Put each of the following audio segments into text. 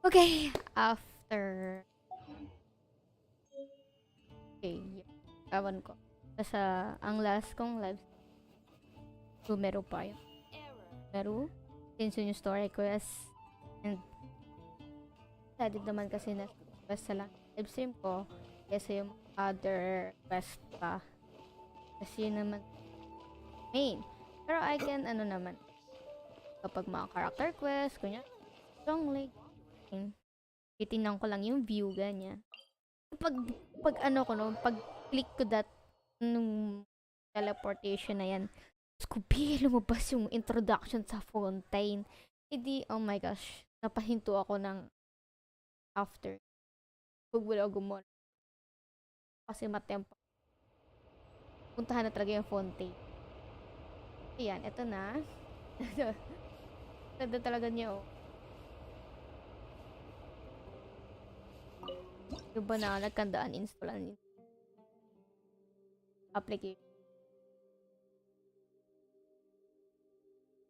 Okay, after... Okay, kawan ko. Basta, ang last kong live, numero pa yun. Numero, since yung story quest, and excited naman kasi na basta lang live stream ko, kasi yung other quest pa. Kasi yun naman, main. Pero I can, ano naman, kapag mga character quest, kunya, strong leg, titingnan ko lang yung view, ganyan. Pag ano ko, no, pag click ko that, nung teleportation na yan, Scooby, lumabas yung introduction sa Fontaine. Hindi, oh my gosh, napahinto ako ng after. Huwag wala gumon. Kasi matempo. Puntahan na talaga yung Fontaine. Ayan, eto na. Ganda talaga niya, oh. Yung ba na nagkandaan install application.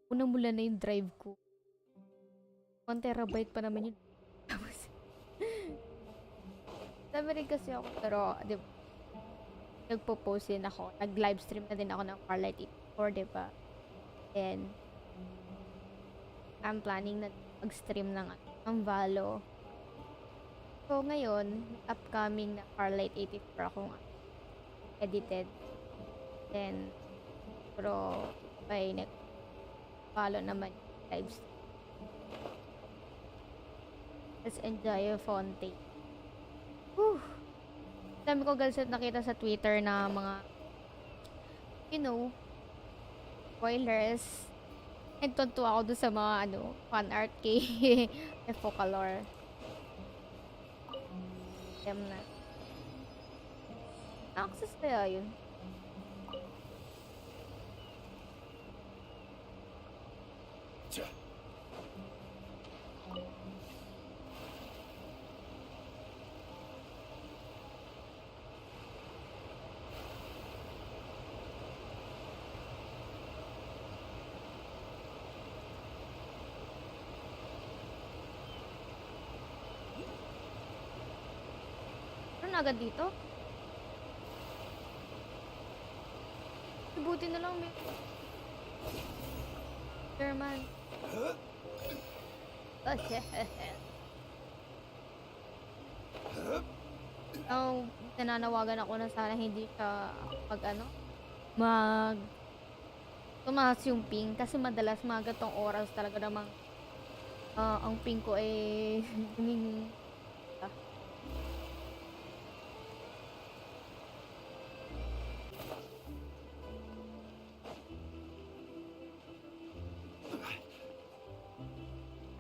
Unang mula na yung drive ko. 1 terabyte pa naman yun. Tapos, sabi rin kasi ako, pero, di ba, nagpo-post din ako. Nag-livestream na din ako ng Farlight 84, di ba? And, I'm planning na mag-stream ng Valo. So, ngayon, upcoming na Farlight 84 akong edited. Then, pero, by next Valo naman live stream. Let's enjoy your Fontaine. Whew! Dami ko guys nakita sa Twitter na mga, you know, spoilers. And tuntua ako dun sa mga, fan art kay Focalor. Dem na. Access kaya yun? Na agad dito? Buti na lang may German. Nananawagan ako na sana hindi siya tumaas yung ping kasi madalas mga gatong oras talaga namang ang ping ko ay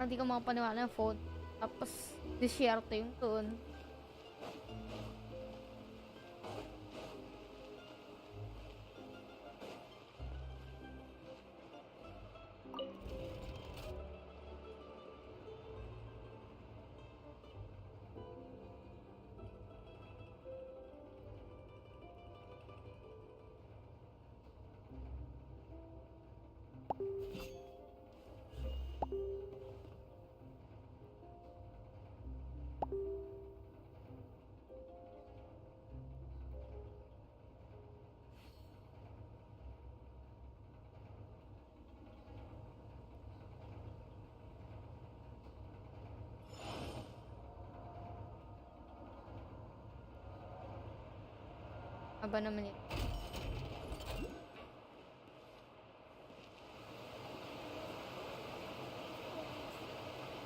hindi ko makapaniwala ng phone. Tapos, disyerto yung doon. Aba naman yun.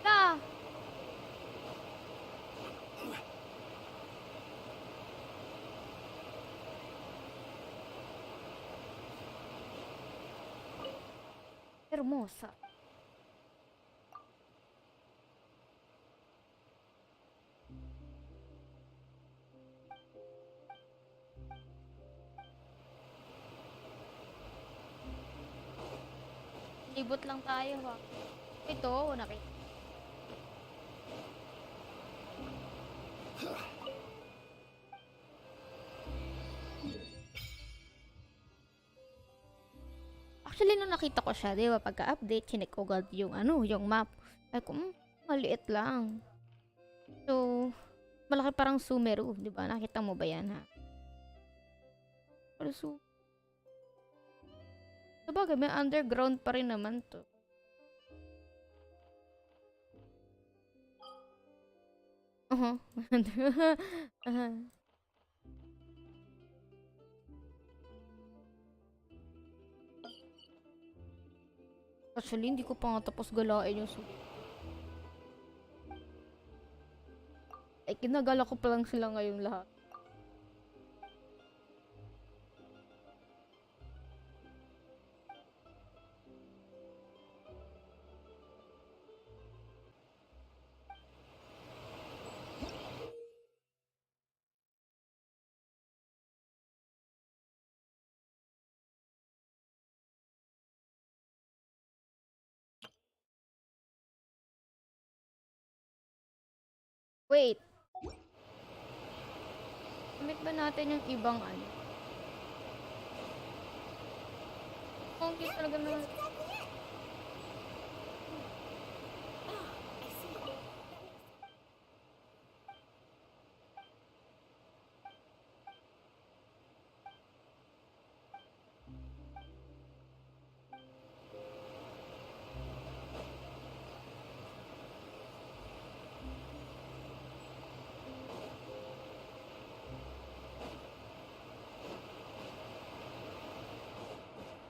Ah! Hermosa. Ibot lang tayo ha. Ito, nakita. Actually, nung nakita ko siya, di ba, pagka-update, chinek ko agad yung, yung map. Ay ko, maliit lang. So, malaki parang Sumeru, di ba? Nakita mo ba yan, ha? Pero sabagay, may underground pa rin naman to. Actually, hindi ko pa nga tapos galain yung ay, kinagala ko pa lang sila ngayong lahat. Wait. Gamit ba natin yung ibang ano? Ang cute talaga naman.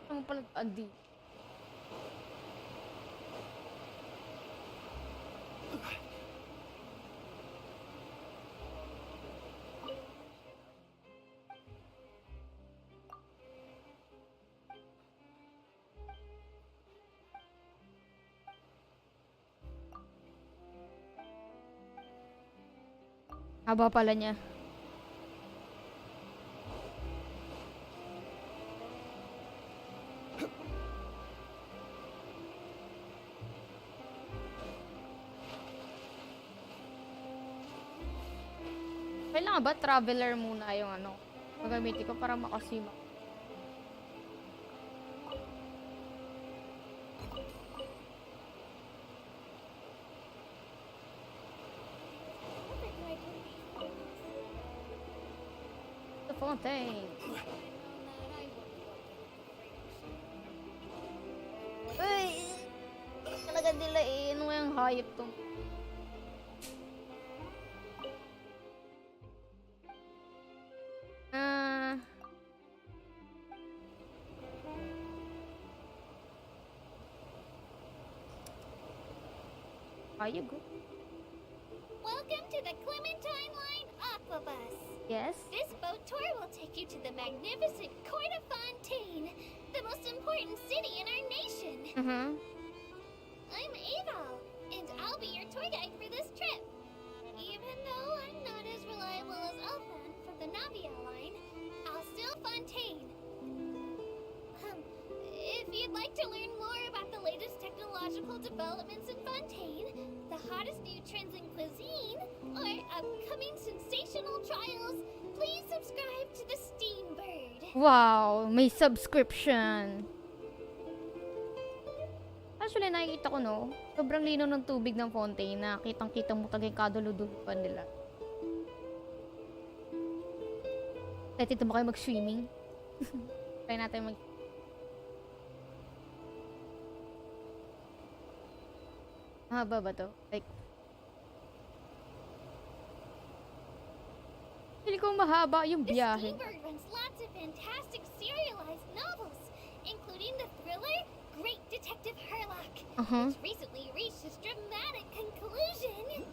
Ang pala adi. Haba pala niya. Kailangan ba traveler muna yung ano? Magamitin ko para makasima. The Fontaine. Uy! Talaga nila eh. Ano yung hayop tong? Hayop go. Welcome to the Clementine Line Aquabus. Yes? This boat tour will take you to the magnificent court of Fontaine, the most important city in our nation. I'm Aval, and I'll be your tour guide for this trip. Even though I'm not as reliable as Elfan from the Navia line, I'll still Fontaine. If you'd like to learn more about the latest technological developments in Fontaine, the hottest new trends in cuisine, or upcoming sensational trials, please subscribe to the Steambird. Wow, may subscription. Actually, nakikita ko, no? Sobrang lino ng tubig ng Fontaine na kitang-kita mo tagay kaduludulupan nila. Kahit ito ba kayo mag-swimming? Try natin mag... Haba ba to? Like... Pili ko mahaba yung The biyahe. Steambird runs lots of fantastic serialized novels, including the thriller Great Detective Herlock, which recently reached its dramatic conclusion.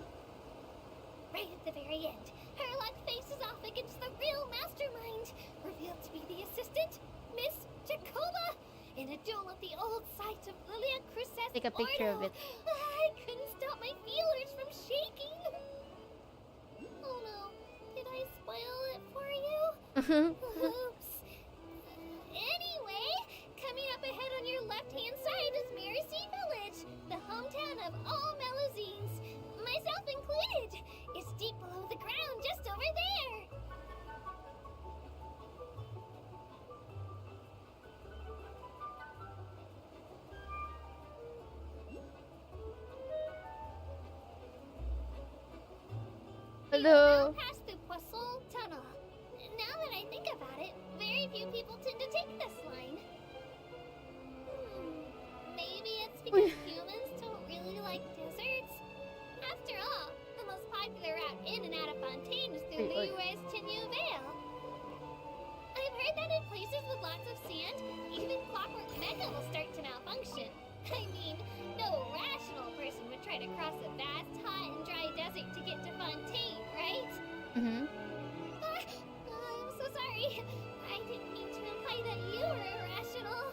Right at the very end, Herlock faces off against the real mastermind, revealed to be the assistant, Miss Jacoba, in a duel at the old site of Lilia Cruces. Take a picture of it. I couldn't stop my feelers from shaking. Oh no, did I spoil it for you? Oops. Anyway, coming up ahead on your left-hand side is Amimarisame Village, the hometown of all Melusines, myself included. It's deep below the ground, just over there. We will now pass through Poisson Tunnel. Now that I think about it, very few people tend to take this line. Maybe it's because humans don't really like deserts. After all, the most popular route in and out of Fontaine is through Liyue's Tenue Vale. I've heard that in places with lots of sand, even clockwork mecha will start to malfunction. I mean, no rational person would try to cross a vast, hot, and dry desert to get to Fontaine, right? Mhm. I'm so sorry. I didn't mean to imply that you were irrational.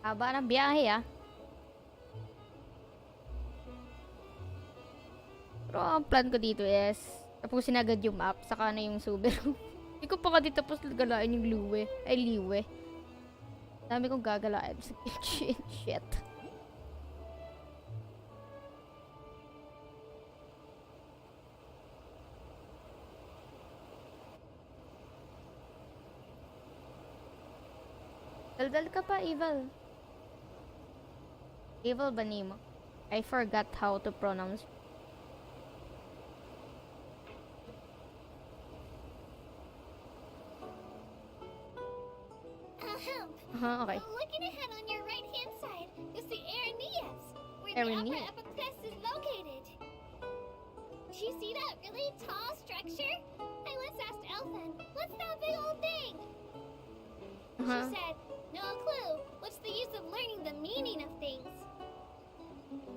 Haba ng biyahe ah. Pero ang plan ko dito is tapusin agad yung map, saka na yung Subaru. Hindi ko pa dito tapos galain yung liwe. Dami kong gagalain sa kitchen. Shit. Daldal ka pa, Evil. Evil ba nimo? I forgot how to pronounce. Okay. Looking ahead on your right-hand side is the Areneas, where the Areneas. upper epiclus is located. Do you see that really tall structure? I once asked Elfin, what's that big old thing? She said, no clue. What's the use of learning the meaning of things?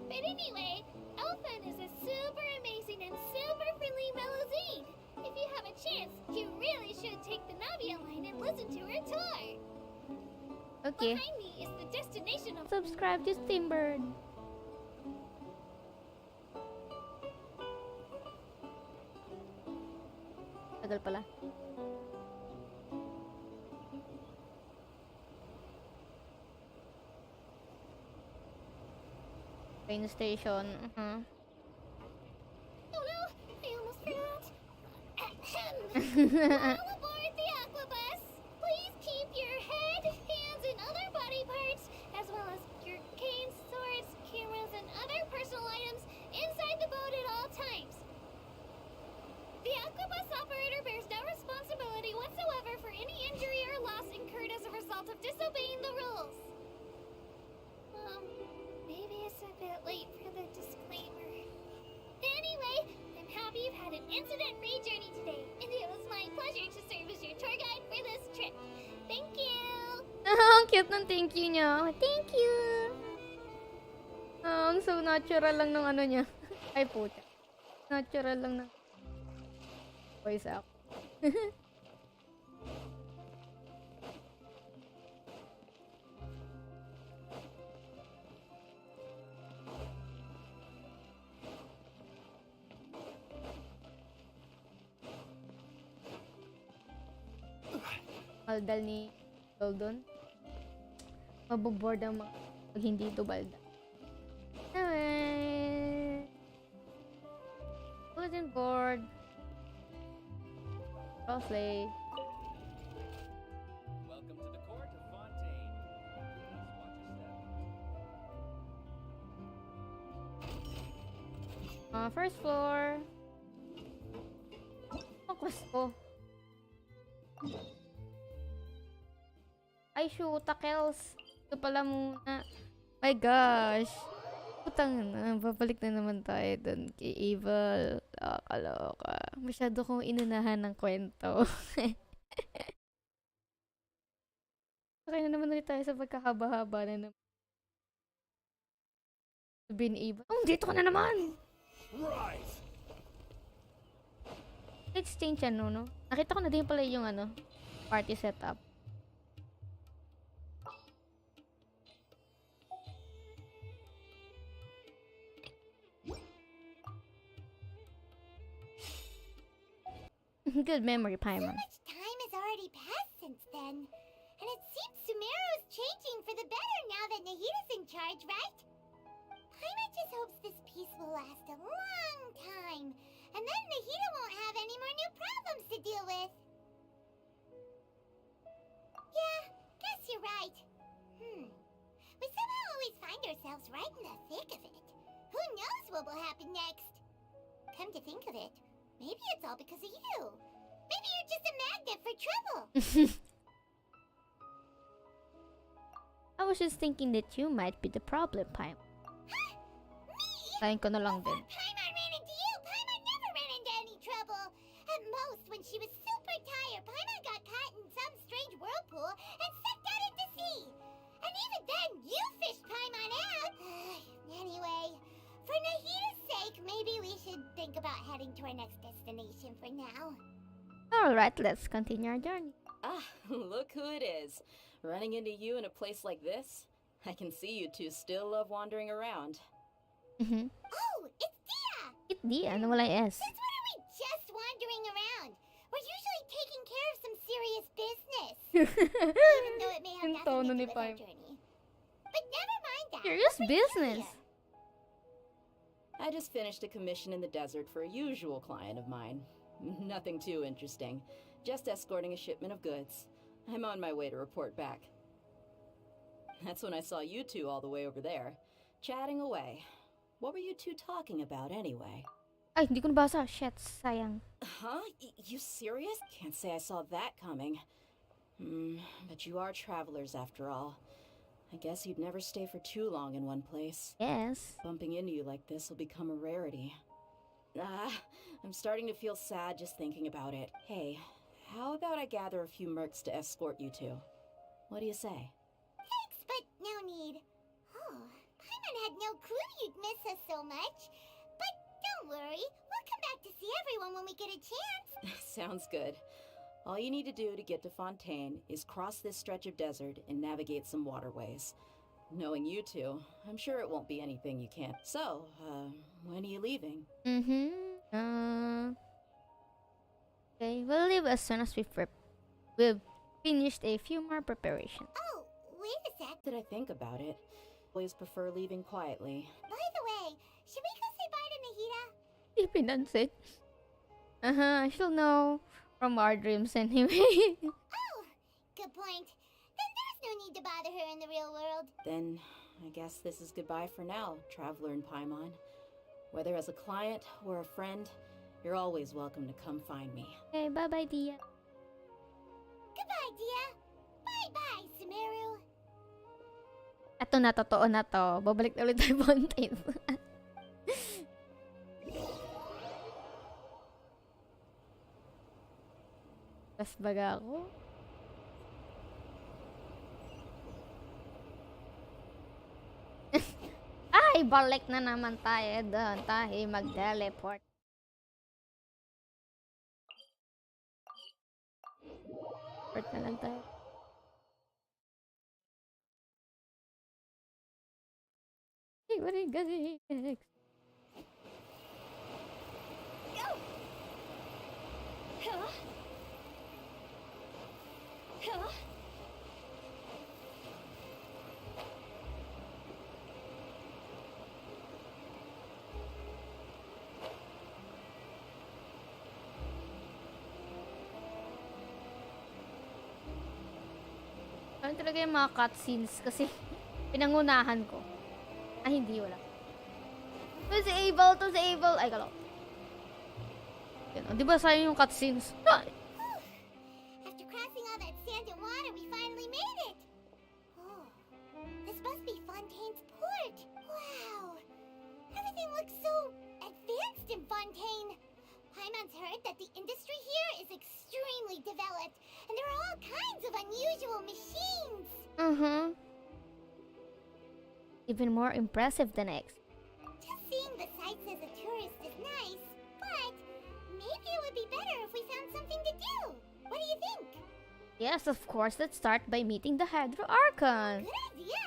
But anyway, Elfin is a super amazing and super friendly Melusine. If you have a chance, you really should take the Navia line and listen to her tour. Okay. Behind me is the destination of... Subscribe to Steambird. Tagal pala. Train station. Oh no, I almost forgot. All aboard the Aquabus. Please keep your head, hands, and other body parts, as well as your canes, swords, cameras, and other personal items inside the boat at all times. The Aquabus operator bears no responsibility whatsoever for any injury or loss incurred as a result of disobeying the rules. Maybe it's a bit late for the disclaimer. Anyway, I'm happy you've had an incident-free journey today, and it was my pleasure to serve as your tour guide for this trip. Thank you! Ang cute ng thank you niya. Thank you! Ang so natural lang ng ano niya. Ay, puta. Natural lang ng voice act. Baldal ni Goldon. Maboboard ang mga pag hindi ito balda. Anyway. Bulletin board. Crossplay. Welcome to the court of Fontaine. Please watch your step. First floor. Focus ko. Ay, shoot, Kels. Ito pala muna. My gosh. Putang na. Babalik na naman tayo dun kay Evil. Kaloka. Masyado kong inunahan ng kwento. Okay na naman ulit tayo sa pagkahaba-haba na naman. Sabihin ni Evil. Oh, dito ka na naman! Rise! Exchange yan, no? Nakita ko na din pala yung ano, party setup. Good memory, So Paimon. much time has already passed since then. And it seems Sumeru's changing for the better now that Nahita's in charge, right? Paimon just hopes this peace will last a long time. And then Nahita won't have any more new problems to deal with. Yeah, guess you're right. We somehow always find ourselves right in the thick of it. Who knows what will happen next. Come to think of it, maybe it's all because of you. Maybe you're just a magnet for trouble. I was just thinking that you might be the problem, Paimon. Huh? Me? Sayin ko na lang din. Paimon ran into you. Paimon never ran into any trouble. At most, when she was super tired, Paimon got caught in some strange whirlpool and sucked out into sea. And even then, you fished Paimon out. Anyway, for Nahita's sake, maybe we should think about heading to our next destination for now. Alright, let's continue our journey. Ah, look who it is. Running into you in a place like this? I can see you two still love wandering around. Oh, it's Dia! It di, ano wala yung S. Since when are we just wandering around? We're usually taking care of some serious business. Even though it may have Yung tono nothing ni to do with our Paimon. journey. But never mind that. Serious What brings you business. here? I just finished a commission in the desert for a usual client of mine. Nothing too interesting. Just escorting a shipment of goods. I'm on my way to report back. That's when I saw you two all the way over there, chatting away. What were you two talking about anyway? Ay, hindi ko nabasa. Shit, sayang. Huh? You serious? Can't say I saw that coming. But you are travelers after all. I guess you'd never stay for too long in one place. Yes. Bumping into you like this will become a rarity. I'm starting to feel sad just thinking about it. Hey, how about I gather a few mercs to escort you two? What do you say? Thanks, but no need. Oh, Paimon had no clue you'd miss us so much. But don't worry, we'll come back to see everyone when we get a chance. Sounds good. All you need to do to get to Fontaine is cross this stretch of desert and navigate some waterways. Knowing you two, I'm sure it won't be anything you can't. So, when are you leaving? Okay, we'll leave as soon as we've finished a few more preparations. Oh, wait a sec. Did I think about it? Always prefer leaving quietly. By the way, should we go say bye to Nahita? Di pinansin. I shall know from our dreams anyway. Oh, good point. Then there's no need to bother her in the real world. Then, I guess this is goodbye for now, Traveler in Paimon. Whether as a client or a friend, you're always welcome to come find me. Okay, bye-bye, Dia. Goodbye, Dia. Bye-bye, Sumeru. Eto na, totoo na to. Babalik na ulit tayo Fontaine. Tas baga ako. Ay, balik na naman tayo doon. Tayo mag-teleport. Teleport na lang tayo. Hey, what are you gonna next? Go! Huh? Huh? Ano talaga yung mga cutscenes kasi pinangunahan ko. Ay, hindi, wala. To the able. Ay, kalo. Yan, di ba sayang yung cutscenes? Ay! After crossing all that sand and water, we finally made it! Oh, this must be Fontaine's port! Wow! Everything looks so advanced in Fontaine! Paimon's heard that the industry here is extremely developed, and there are all kinds of unusual machines! Even more impressive than X. Just seeing the sights as a tourist is nice, but maybe it would be better if we found something to do! What do you think? Yes, of course. Let's start by meeting the Hydro Archon. Good idea!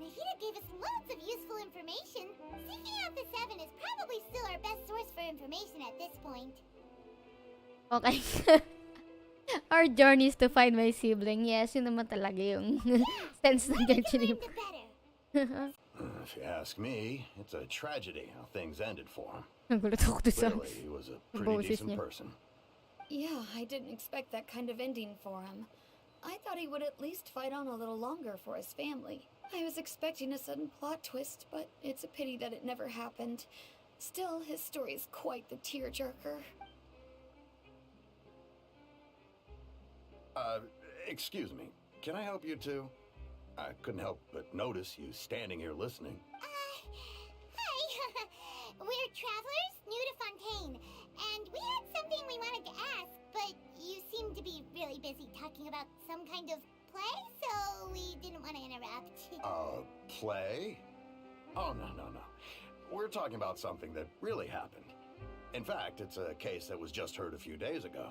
Nahita gave us loads of useful information. Seeking out the Seven is probably still our best source for information at this point. Okay. Our journey is to find my sibling. Yes, yun naman talaga yung sense ng The journey. better. If you ask me, it's a tragedy how things ended for him. Nagulat ako doon sa Clearly, he was a boses pretty decent niya. person. Yeah, I didn't expect that kind of ending for him. I thought he would at least fight on a little longer for his family. I was expecting a sudden plot twist, but it's a pity that it never happened. Still, his story's quite the tearjerker. Excuse me. Can I help you too? I couldn't help but notice you standing here listening. Hi. We're travelers new to Fontaine, and we had something we wanted to ask, but you seem to be really busy talking about some kind of play, so we didn't want to interrupt. Play? Oh, no. We're talking about something that really happened. In fact, it's a case that was just heard a few days ago.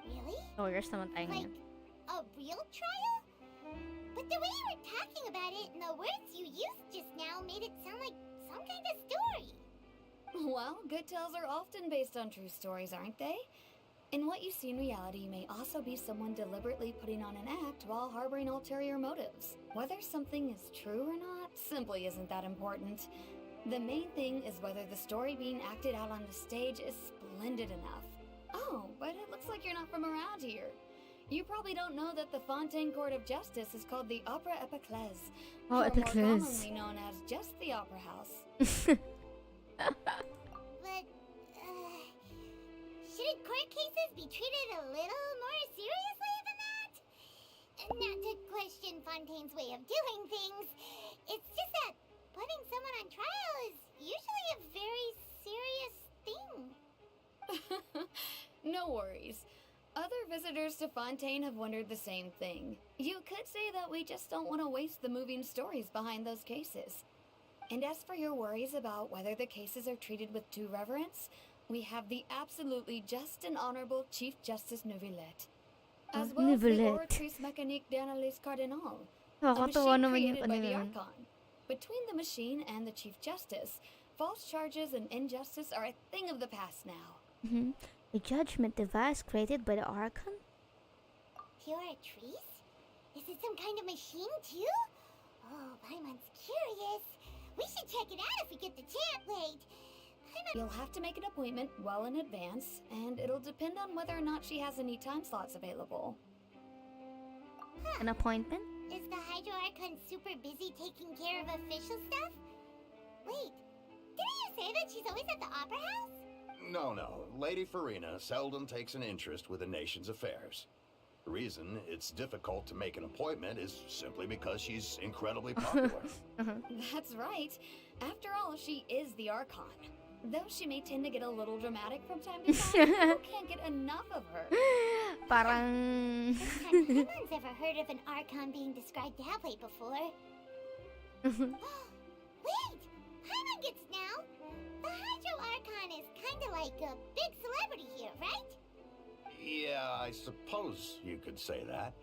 Really? Lawyers naman tayo Like ngayon. a real trial? But the way you were talking about it and the words you used just now made it sound like some kind of story. Well, good tales are often based on true stories, aren't they? And what you see in reality may also be someone deliberately putting on an act while harboring ulterior motives. Whether something is true or not simply isn't that important. The main thing is whether the story being acted out on the stage is splendid enough. Oh, but it looks like you're not from around here. You probably don't know that the Fontaine Court of Justice is called the Opera Epiclese, Oh, or more Epiclese. commonly known as just the Opera House. But, shouldn't court cases be treated a little more seriously than that? Not to question Fontaine's way of doing things, it's just that putting someone on trial is usually a very serious thing. No worries. Other visitors to Fontaine have wondered the same thing. You could say that we just don't want to waste the moving stories behind those cases. And as for your worries about whether the cases are treated with due reverence, we have the absolutely just and honorable Chief Justice Neuvillette, as well as the Neuvillette. Oratrice Mécanique d'Analyse Cardinal, a Nakakatawa machine naman yung created by ano the yun. Archon. Between the machine and the Chief Justice, false charges and injustice are a thing of the past now. Mhm. A judgment device created by the Archon? Pure trees? Is it some kind of machine too? Oh, Paimon's curious. We should check it out if we get the chance. Wait, You'll have to make an appointment well in advance, and it'll depend on whether or not she has any time slots available. An appointment? is the Hydro Archon super busy taking care of official stuff? Wait, didn't you say that she's always at the Opera House? No. Lady Farina seldom takes an interest with the nation's affairs. The reason it's difficult to make an appointment is simply because she's incredibly popular. That's right. After all, she is the Archon. Though she may tend to get a little dramatic from time to time, people can't get enough of her. Parang... First time anyone's ever heard of an Archon being described that way before. Wait! Paimon gets now! The Hydro Archon is kinda like a big celebrity here, right? Yeah, I suppose you could say that.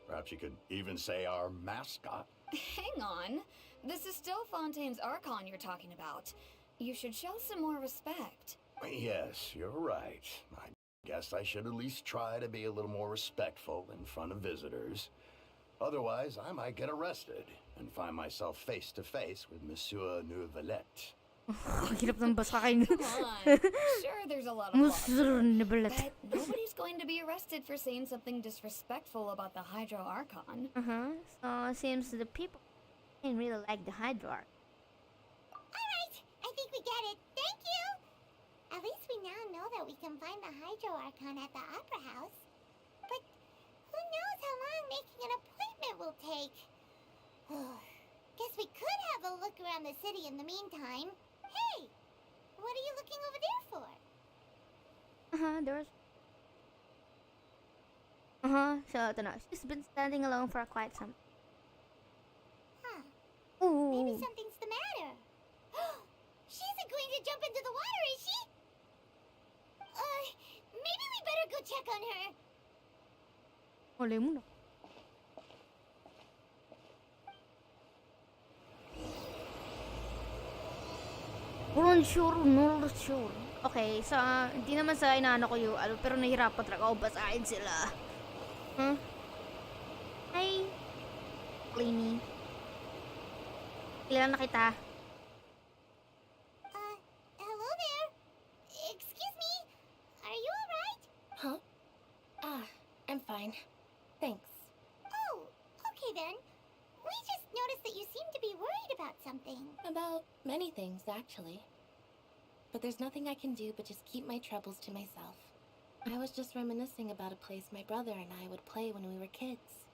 Perhaps you could even say our mascot. Hang on. This is still Fontaine's Archon you're talking about. You should show some more respect. Yes, you're right. I guess I should at least try to be a little more respectful in front of visitors. Otherwise, I might get arrested and find myself face to face with Monsieur Neuvillette. Hirap ng basahin. Come on. Sure, there's a lot of laws, Monsieur Neuvillette. but nobody's going to be arrested for saying something disrespectful about the Hydro Archon. So, seems the people didn't really like the Hydro Archon. Alright, I think we get it. Thank you! At least we now know that we can find the Hydro Archon at the Opera House. But who knows how long making an appointment will take? Guess we could have a look around the city in the meantime. Hey! What are you looking over there for? There's... So, ito na. She's been standing alone for quite some... Huh. Ooh. Maybe something's the matter. She isn't going to jump into the water, is she? Maybe we better go check on her. Wala mo na. Not sure. Okay, so, hindi naman sa inaano ko yung, pero nahirapan talaga ako basahin sila. Hi. Lainey. Kilala na kita. Hello there. Excuse me. Are you alright? Huh? I'm fine. Thanks. Oh, okay then. We just noticed that you seem to be worried about something. About many things, actually. but there's nothing I can do but just keep my troubles to myself. I was just reminiscing about a place my brother and I would play when we were kids.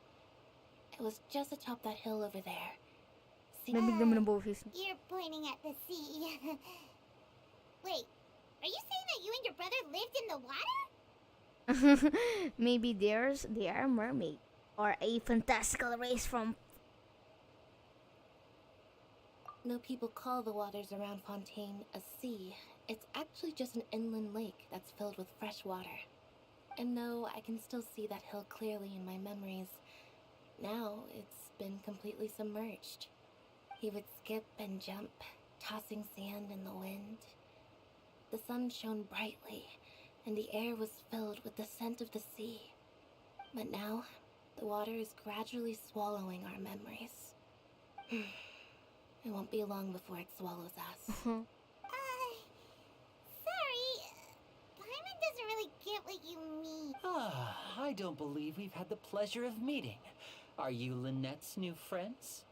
It was just atop that hill over there. See, Lamig naman ng boses. You're pointing at the sea. Wait, are you saying that you and your brother lived in the water? Maybe they are mermaid or a fantastical race from. no people call the waters around Fontaine a sea. It's actually just an inland lake that's filled with fresh water. And no, I can still see that hill clearly in my memories. Now, it's been completely submerged. He would skip and jump, tossing sand in the wind. The sun shone brightly, and the air was filled with the scent of the sea. But now, the water is gradually swallowing our memories. It won't be long before it swallows us. Sorry. Paimon doesn't really get what you mean. I don't believe we've had the pleasure of meeting. Are you Lynette's new friends?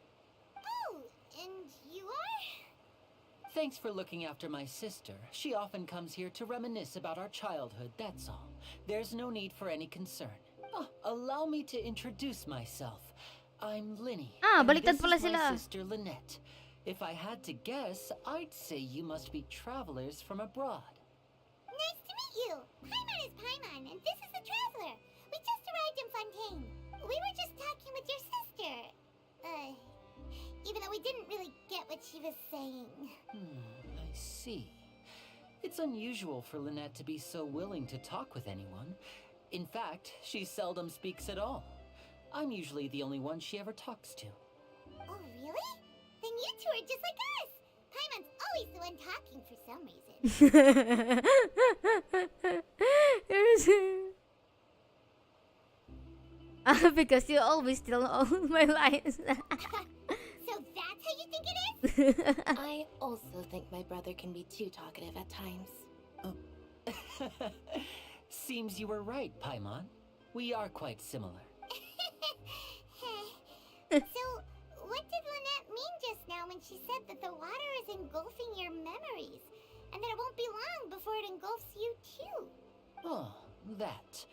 Oh, and you are? Thanks for looking after my sister. She often comes here to reminisce about our childhood, that's all. There's no need for any concern. Allow me to introduce myself. I'm Linny. And baliktad this pala is my sila. sister Lynette. If I had to guess, I'd say you must be travelers from abroad. Nice to meet you. Paimon is Paimon, and this is the Traveler. We just arrived in Fontaine. We were just talking with your sister. Even though we didn't really get what she was saying. I see. It's unusual for Lynette to be so willing to talk with anyone. In fact, she seldom speaks at all. I'm usually the only one she ever talks to. Oh, really? Then you two are just like us. Paimon's always the one talking for some reason. Because you always steal all my lines. So that's how you think it is? I also think my brother can be too talkative at times. Seems you were right, Paimon. We are quite similar. So, what did Lynette mean just now when she said that the water is engulfing your memories? And that it won't be long before it engulfs you too? Oh, that.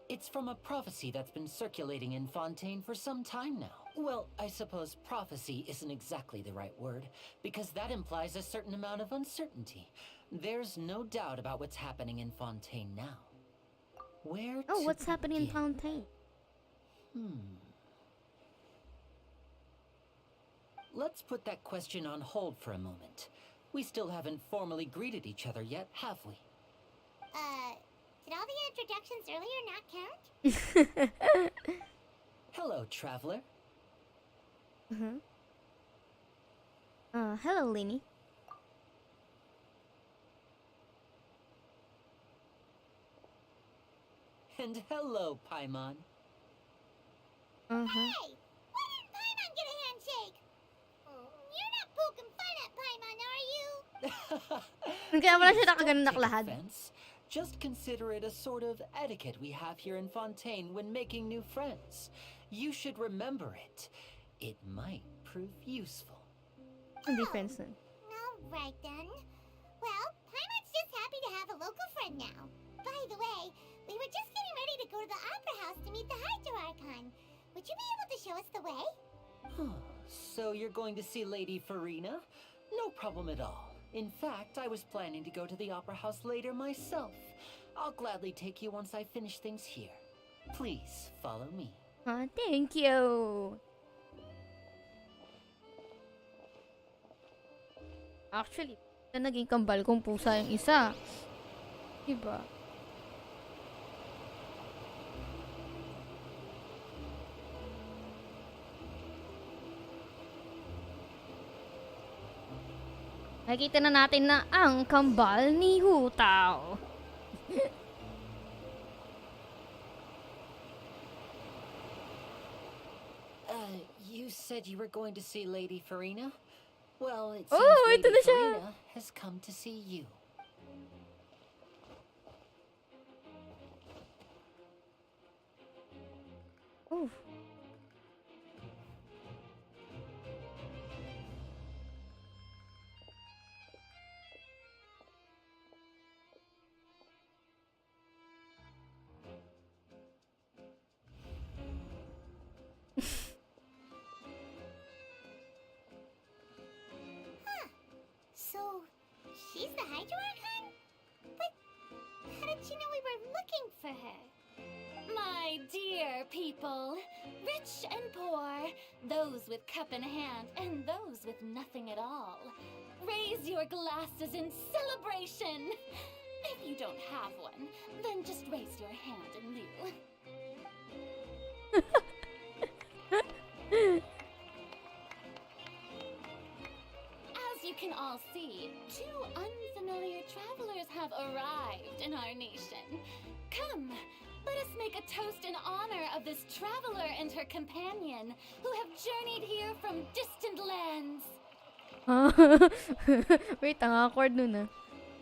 It's from a prophecy that's been circulating in Fontaine for some time now. Well, I suppose prophecy isn't exactly the right word, because that implies a certain amount of uncertainty. There's no doubt about what's happening in Fontaine now. Where Oh, to what's happening in begin? Fontaine? Let's put that question on hold for a moment. We still haven't formally greeted each other yet, have we? Did all the introductions earlier not count? Hello, traveler. Hello, Linny. And hello, Paimon. Hey! Why didn't Paimon get a handshake? You're not poking fun at Paimon, are you? Kaya wala siya Please nakaganon don't take naklahad. offense. Just consider it a sort of etiquette we have here in Fontaine when making new friends. You should remember it. It might prove useful. Hindi friends nun. Alright then. Well, Paimon's just happy to have a local friend now. By the way, we were just getting ready to go to the Opera House to meet the Archon. Would you be able to show us the way? So you're going to see Lady Farina? No problem at all. In fact, I was planning to go to the Opera House later myself. I'll gladly take you once I finish things here. Please, follow me. Thank you. Actually, naging kambal kong pusa yung isa. Diba? Nakita na natin na ang kambal ni Hutaw. You said you were going to see Lady Farina? Well, it seems Oh, ito Lady na siya. Farina has come to see you. Oh. So, she's the Hydro Archon? But how did she know we were looking for her? My dear people, rich and poor, those with cup in hand and those with nothing at all, raise your glasses in celebration. If you don't have one, then just raise your hand in lieu. As you can all see, two unfamiliar travelers have arrived in our nation. Come, let us make a toast in honor of this traveler and her companion who have journeyed here from distant lands. Wait, ang awkward nun ah.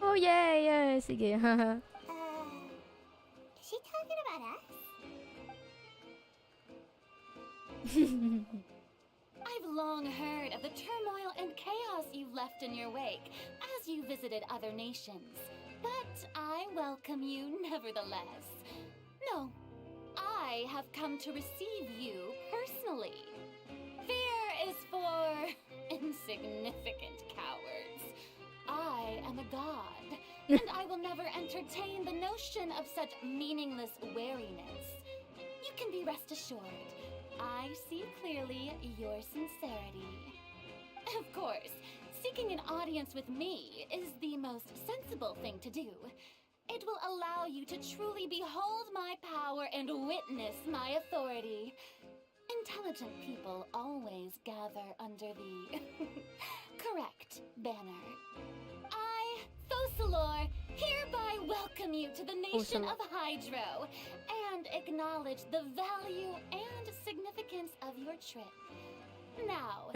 Oh, yeah. Sige, haha. Is she talking about us? I've long heard of the turmoil and chaos you left in your wake as you visited other nations. But I welcome you nevertheless. No, I have come to receive you personally. Fear is for insignificant cowards. I am a god, and I will never entertain the notion of such meaningless wariness. You can be rest assured, I see clearly your sincerity. Of course, seeking an audience with me is the most sensible thing to do. It will allow you to truly behold my power and witness my authority. Intelligent people always gather under the correct banner. I, Focalor, hereby welcome you to the nation of Hydro and acknowledge the value and significance of your trip. Now,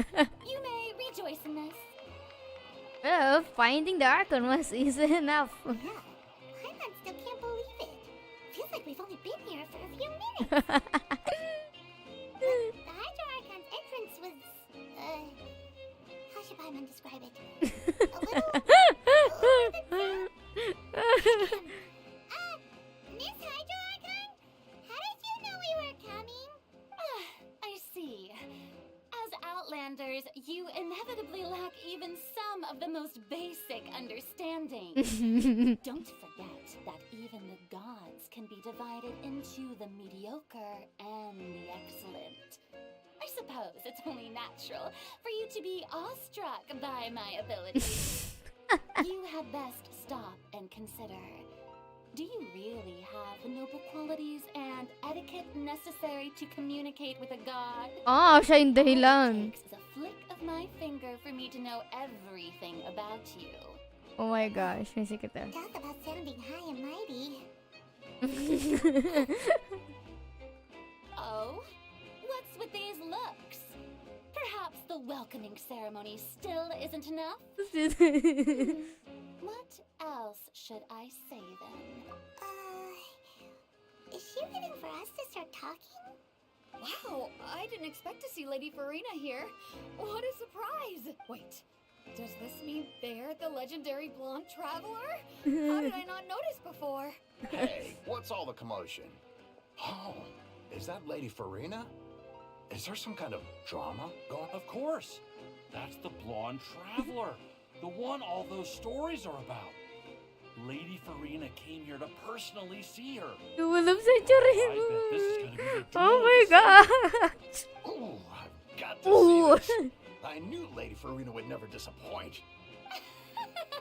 you may rejoice in this. Well, finding the Archon was easy enough. Yeah, Paimon still can't believe it. Feels like we've only been here for a few minutes. The Hydro Archon's entrance was, how should Paimon describe it? A little Miss Hydro Archon? How did you know we were coming? I see. As Outlanders, you inevitably lack even some of the most basic understanding. Don't forget that even the gods can be divided into the mediocre and the excellent. I suppose it's only natural for you to be awestruck by my abilities. You had best stop and consider. Do you really have the noble qualities and etiquette necessary to communicate with a god? Siya yung All it dahilan. takes is a flick of my finger for me to know everything about you. Oh my gosh, may sikit ah. Talk about sounding high and mighty. Oh? What's with these looks? Perhaps the welcoming ceremony still isn't enough? What else should I say then? Is she waiting for us to start talking? Wow, I didn't expect to see Lady Farina here. What a surprise! Wait, does this mean they're the legendary blonde traveler? How did I not notice before? Hey, what's all the commotion? Oh, is that Lady Farina? Is there some kind of drama going on? Of course. That's the blonde traveler. The one all those stories are about. Lady Farina came here to personally see her. Walang I century. bet this is gonna be the Oh duel my of the gosh. Ooh, I've got to Ooh. see this. I knew Lady Farina would never disappoint.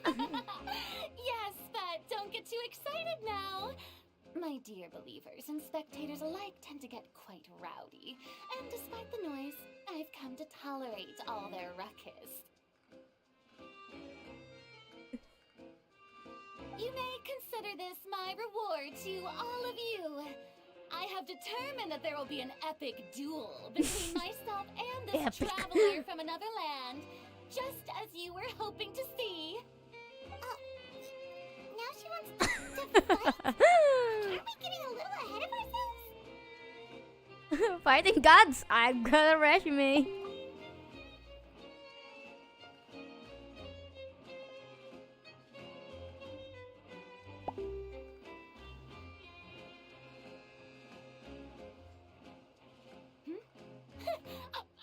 Yes, but don't get too excited now. My dear believers and spectators alike tend to get quite rowdy, and despite the noise, I've come to tolerate all their ruckus. You may consider this my reward to all of you. I have determined that there will be an epic duel between myself and this Epic. traveler from another land, just as you were hoping to see. Now she wants to fight? Aren't we getting a little ahead of ourselves? Fighting gods. I've got a resume.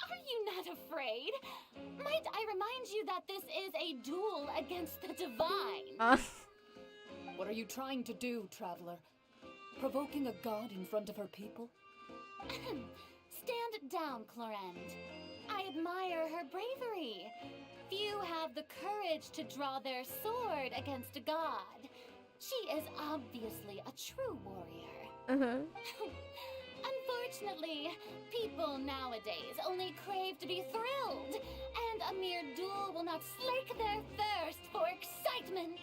Are you not afraid? Might I remind remind you that this is a duel against the divine. What are you trying to do, traveler? Provoking a god in front of her people? Stand down, Clorend. I admire her bravery. Few have the courage to draw their sword against a god. She is obviously a true warrior. Unfortunately, people nowadays only crave to be thrilled, and a mere duel will not slake their thirst for excitement.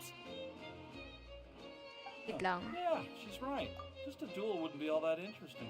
Wait lang. Yeah, she's right. Just a duel wouldn't be all that interesting.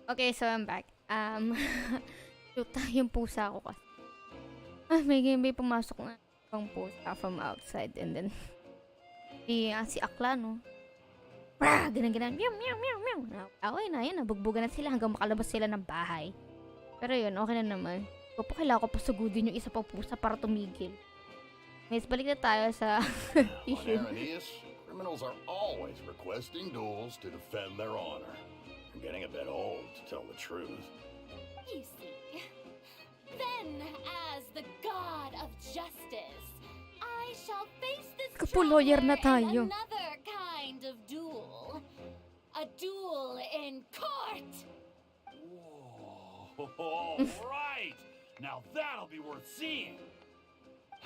Okay, so I'm back. Shoot yung pusa ko kasi. May pumasok na pang pusa from outside and then si Akla, no? Ganun. Meow, meow, meow, meow. Okay na, yun. Nabugbugan na sila hanggang makalabas sila ng bahay. Pero yun, okay na naman. Kailangan ko pa sugudin yung isa pa pusa para tumigil. Guys, balik na tayo sa issue. Criminals are always requesting duels to defend their honor. I'm getting a bit old, to tell the truth. You see, then as the god of justice, I shall face this Lawyer na traveler tayo. in another kind of duel. A duel in court! Whoa, right! Now that'll be worth seeing!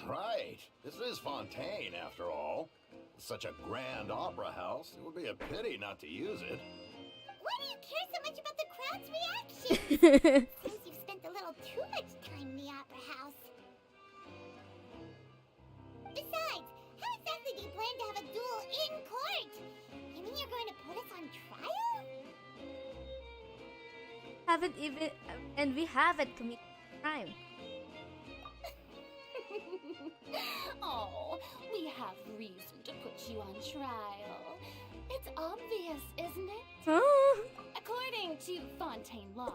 Right. This is Fontaine, after all. Such a grand opera house, it would be a pity not to use it. Why do you care so much about the crowd's reaction? Seems you've spent a little too much time in the opera house. Besides, how exactly do you plan to have a duel in court? You mean you're going to put us on trial? And we haven't committed crime. Oh, we have reason to put you on trial. It's obvious, isn't it? According to Fontaine law,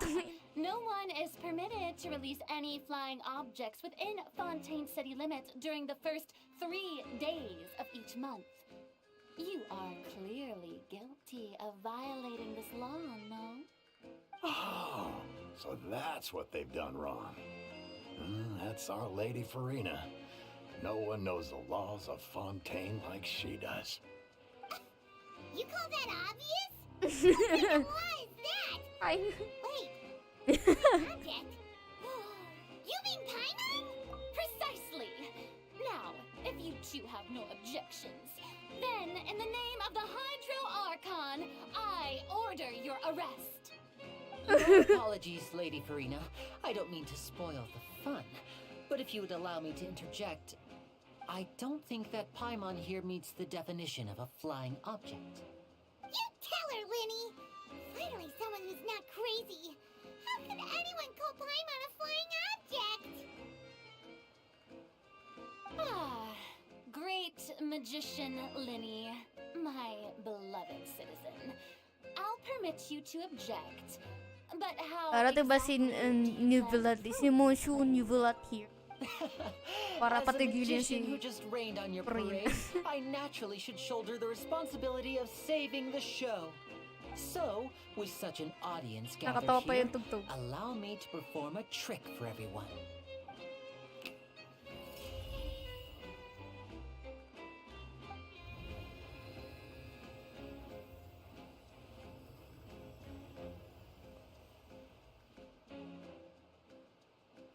no one is permitted to release any flying objects within Fontaine city limits during the first 3 days of each month. You are clearly guilty of violating this law, no? Oh, so that's what they've done wrong. That's Our Lady Farina. No one knows the laws of Fontaine like she does. You call that obvious? What kind of law is that? Wait, object? You mean Paimon? Precisely. Now, if you two have no objections, then in the name of the Hydro Archon, I order your arrest. Apologies, Lady Farina. I don't mean to spoil the fun. But if you would allow me to interject, I don't think that Paimon here meets the definition of a flying object. You tell her, Linny! Finally someone who's not crazy. How could anyone call Paimon a flying object? Great magician Linny, my beloved citizen. I'll permit you to object, but how Para diba si Nuvolat, si Monshu Nuvolat here. Para As a patigilin magician who si... just rained on your Parade. parade, I naturally should shoulder the responsibility of saving the show. So, with such an audience gathered Nakatawa pa here, yung tugtog. allow me to perform a trick for everyone.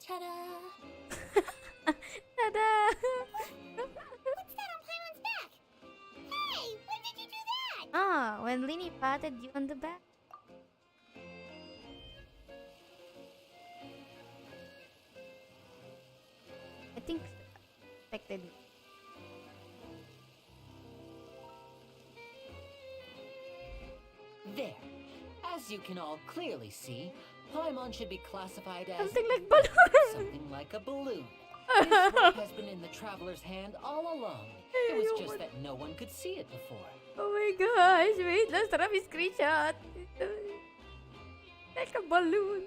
Ta-da! Tada! What's that on Paimon's back? Hey, when did you do that? Ah, when Linny patted you on the back. I think expected. There. As you can all clearly see, Paimon should be classified as Something like balloon. something like a balloon. This rope has been in the traveler's hand all along. It was just that no one could see it before. Oh my gosh, wait, let's try a screenshot. Like a balloon.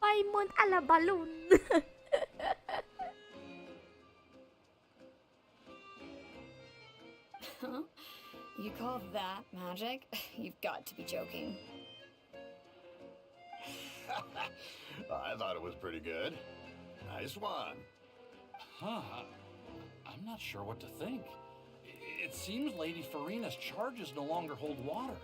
Paimon a la balloon. Huh? You call that magic? You've got to be joking. I thought it was pretty good. Nice one. Huh. I'm not sure what to think. It seems Lady Farina's charges no longer hold water.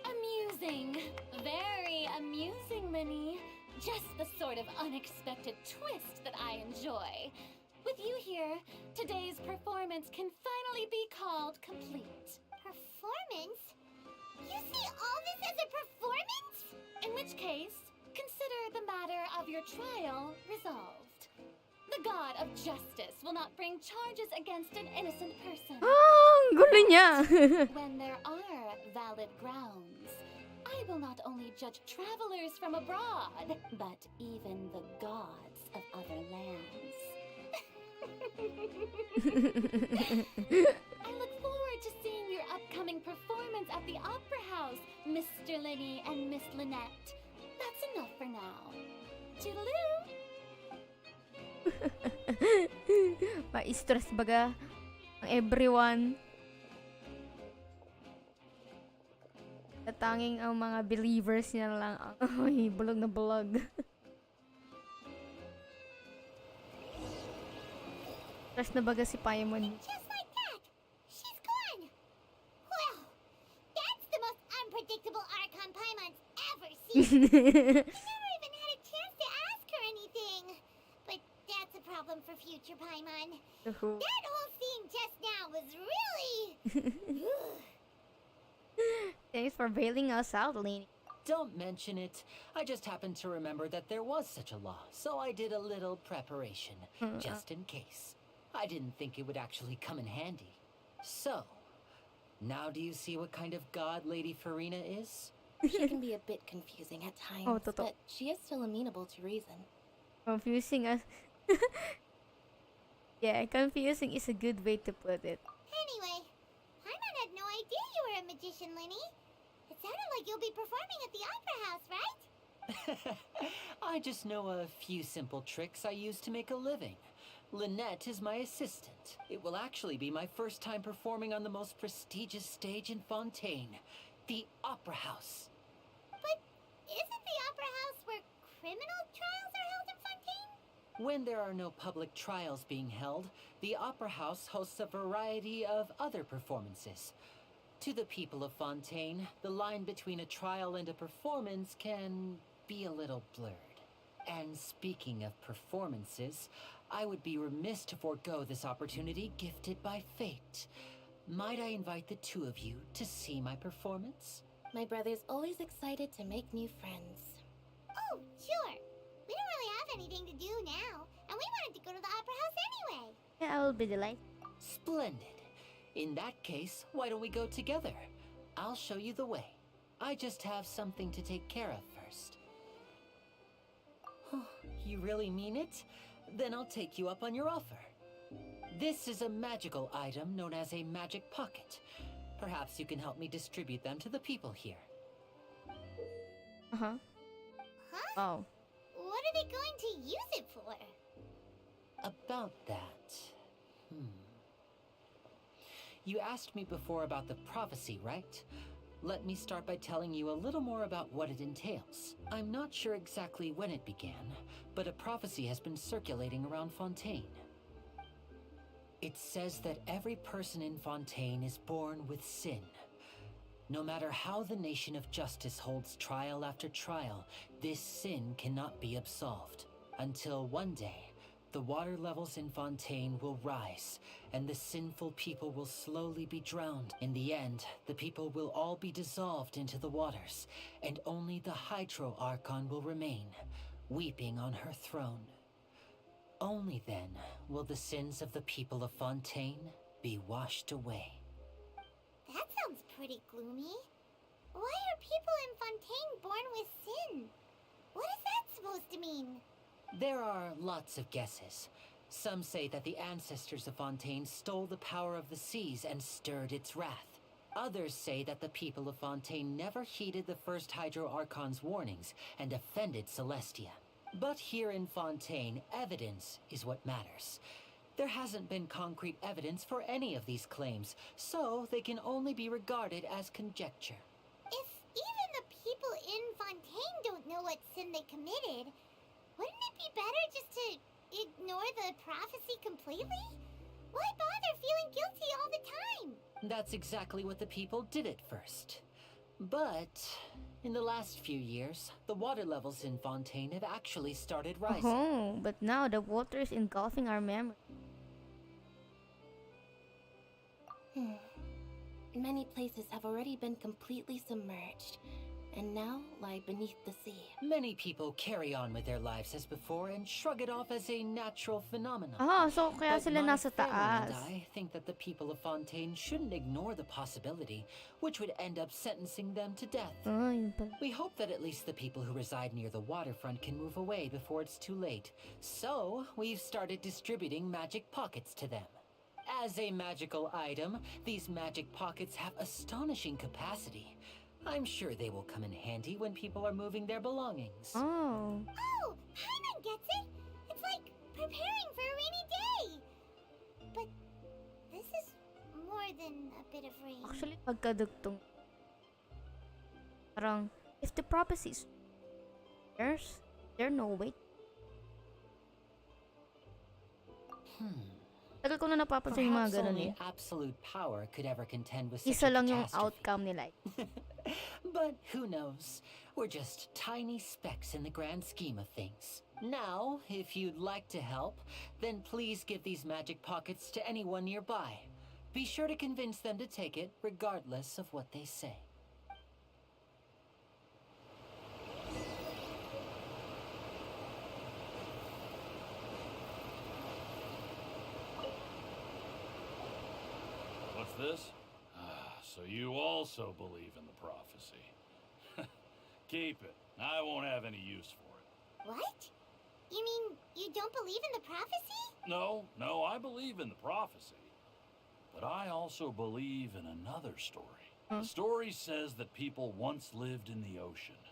Amusing. Very amusing, Linny. Just the sort of unexpected twist that I enjoy. With you here, today's performance can finally be called complete. Performance? You see all this as a performance? In which case, consider the matter of your trial resolved. The god of justice will not bring charges against an innocent person. Ah, ang gulo niya. When there are valid grounds, I will not only judge travelers from abroad, but even the gods of other lands. I look forward to seeing your upcoming performance at the Opera House, Mr. Linny and Miss Lynette. That's enough for now. Toodaloo! Ma-stress baga ang everyone. Tatanging ang mga believers niya lang ang bulog na bulog. Stress na baga si Paimon. Just like that, she's gone. Well, that's the most unpredictable Archon Paimon's ever seen. I never even had a chance to ask her anything. But that's a problem for future Paimon. That whole scene just now was really... Thanks for bailing us out, Lainey. Don't mention it. I just happened to remember that there was such a law, so I did a little preparation, just in case. I didn't think it would actually come in handy. So, now do you see what kind of god Lady Farina is? She can be a bit confusing at times, Oh, totoo. but she is still amenable to reason. Confusing as... Yeah, confusing is a good way to put it. Anyway, Paimon had no idea you were a magician, Linny. It sounded like you'll be performing at the Opera House, right? I just know a few simple tricks I use to make a living. Lynette is my assistant. It will actually be my first time performing on the most prestigious stage in Fontaine, the Opera House. But isn't the Opera House where criminal trials are held in Fontaine? When there are no public trials being held, the Opera House hosts a variety of other performances. To the people of Fontaine, the line between a trial and a performance can be a little blurred. And speaking of performances, I would be remiss to forego this opportunity gifted by fate. Might I invite the two of you to see my performance? My brother's always excited to make new friends. Oh, sure. We don't really have anything to do now, and we wanted to go to the opera house anyway. Yeah, I will be delighted. Splendid. In that case, why don't we go together? I'll show you the way. I just have something to take care of first. You really mean it? Then I'll take you up on your offer. This is a magical item known as a magic pocket. Perhaps you can help me distribute them to the people here. Uh-huh. Huh? Oh. What are they going to use it for? About that... You asked me before about the prophecy, right? Let me start by telling you a little more about what it entails. I'm not sure exactly when it began, but a prophecy has been circulating around Fontaine. It says that every person in Fontaine is born with sin. No matter how the nation of justice holds trial after trial, this sin cannot be absolved. Until one day, the water levels in Fontaine will rise, and the sinful people will slowly be drowned. In the end, the people will all be dissolved into the waters, and only the Hydro Archon will remain, weeping on her throne. Only then will the sins of the people of Fontaine be washed away. That sounds pretty gloomy. Why are people in Fontaine born with sin? What is that supposed to mean? There are lots of guesses. Some say that the ancestors of Fontaine stole the power of the seas and stirred its wrath. Others say that the people of Fontaine never heeded the first Hydro Archon's warnings and offended Celestia. But here in Fontaine, evidence is what matters. There hasn't been concrete evidence for any of these claims, so they can only be regarded as conjecture. If even the people in Fontaine don't know what sin they committed, wouldn't it be better just to ignore the prophecy completely? Why bother feeling guilty all the time? That's exactly what the people did at first. But in the last few years, the water levels in Fontaine have actually started rising. Oh, but now the water is engulfing our memory. Many places have already been completely submerged, and now lie beneath the sea. Many people carry on with their lives as before and shrug it off as a natural phenomenon. Ah, so kaya But sila my nasa family and taas. I think that the people of Fontaine shouldn't ignore the possibility, which would end up sentencing them to death. Ah, yun pala. We hope that at least the people who reside near the waterfront can move away before it's too late. So, we've started distributing magic pockets to them. As a magical item, these magic pockets have astonishing capacity. I'm sure they will come in handy when people are moving their belongings. Oh. Oh, Paimon gets it! It's like preparing for a rainy day! But this is more than a bit of rain. Actually, pagkadugtong. Parang, if the prophecy is there's no way. Tagal ko na napapansin yung mga Perhaps ganun only eh. absolute power could ever contend with such Isa a lang yung catastrophe. outcome nila. But who knows? We're just tiny specks in the grand scheme of things. Now, if you'd like to help, then please give these magic pockets to anyone nearby. Be sure to convince them to take it, regardless of what they say. What's this? So you also believe in the prophecy. Keep it. I won't have any use for it. What? You mean you don't believe in the prophecy? No, I believe in the prophecy. But I also believe in another story. The story says that people once lived in the ocean.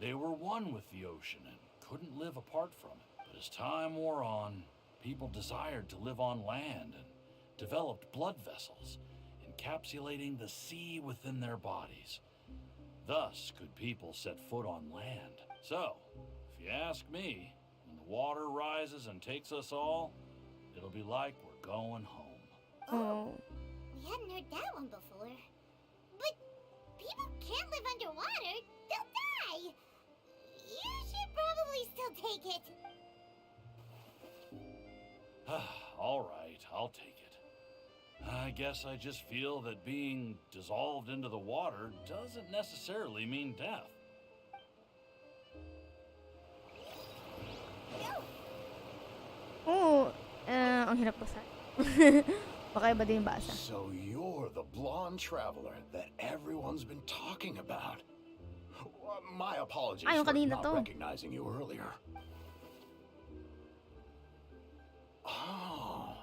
They were one with the ocean and couldn't live apart from it. But as time wore on, people desired to live on land and developed blood vessels, encapsulating the sea within their bodies. Thus could people set foot on land. So, if you ask me, when the water rises and takes us all, it'll be like we're going home. Oh. We hadn't heard that one before. But people can't live underwater. They'll die. You You should probably still take it. All right, I'll take it. I guess I just feel that being dissolved into the water doesn't necessarily mean death. Oo, ang hirap basa. Baka iba din yung basa. So you're the blonde traveler that everyone's been talking about. My apologies Ay, yung for kanina not to. recognizing you earlier. Oh,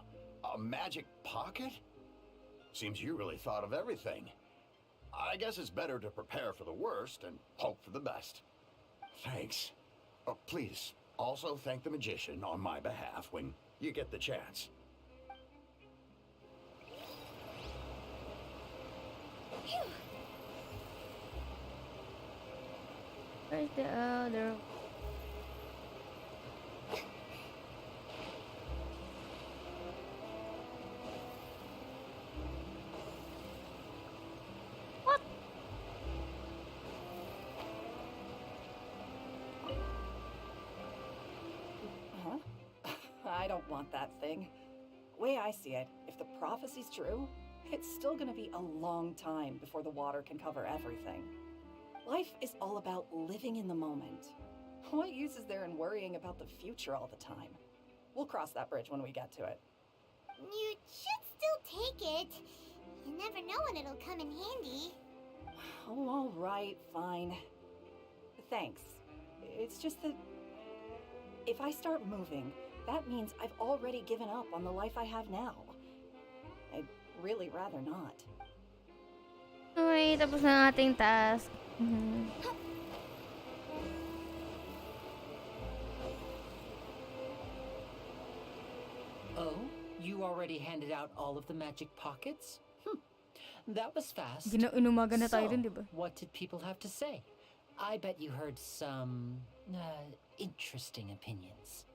a magic pocket? Seems you really thought of everything. I guess it's better to prepare for the worst and hope for the best. Thanks. Please, also thank the magician on my behalf when you get the chance. Where's the other? What? Huh? I don't want that thing. Way I see it, if the prophecy's true, it's still gonna be a long time before the water can cover everything. Life is all about living in the moment. What use is there in worrying about the future all the time? We'll cross that bridge when we get to it. You should still take it. You never know when it'll come in handy. Oh, all right, fine. Thanks. It's just that if I start moving, that means I've already given up on the life I have now. I'd really rather not. Okay, tapos na ang ating task. Oh, you already handed out all of the magic pockets? That was fast. Inumaga na tayo din, di ba? What did people have to say? I bet you heard some interesting opinions.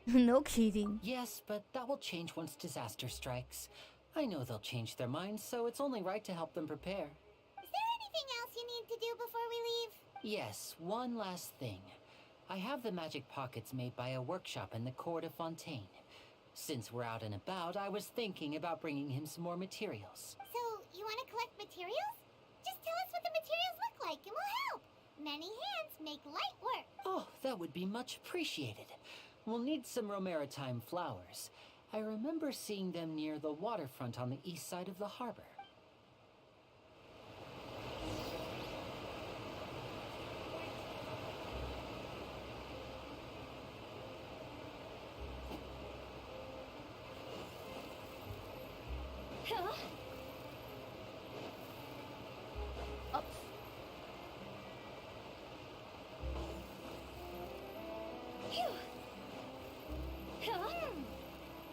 No kidding. Yes, but that will change once disaster strikes. I know they'll change their minds, so it's only right to help them prepare. Is there anything else you need to do before we leave? Yes, one last thing. I have the magic pockets made by a workshop in the court of Fontaine. Since we're out and about, I was thinking about bringing him some more materials. So, you want to collect materials? Just tell us what the materials look like and we'll help. Many hands make light work. Oh, that would be much appreciated. We'll need some amimarisame flowers. I remember seeing them near the waterfront on the east side of the harbor.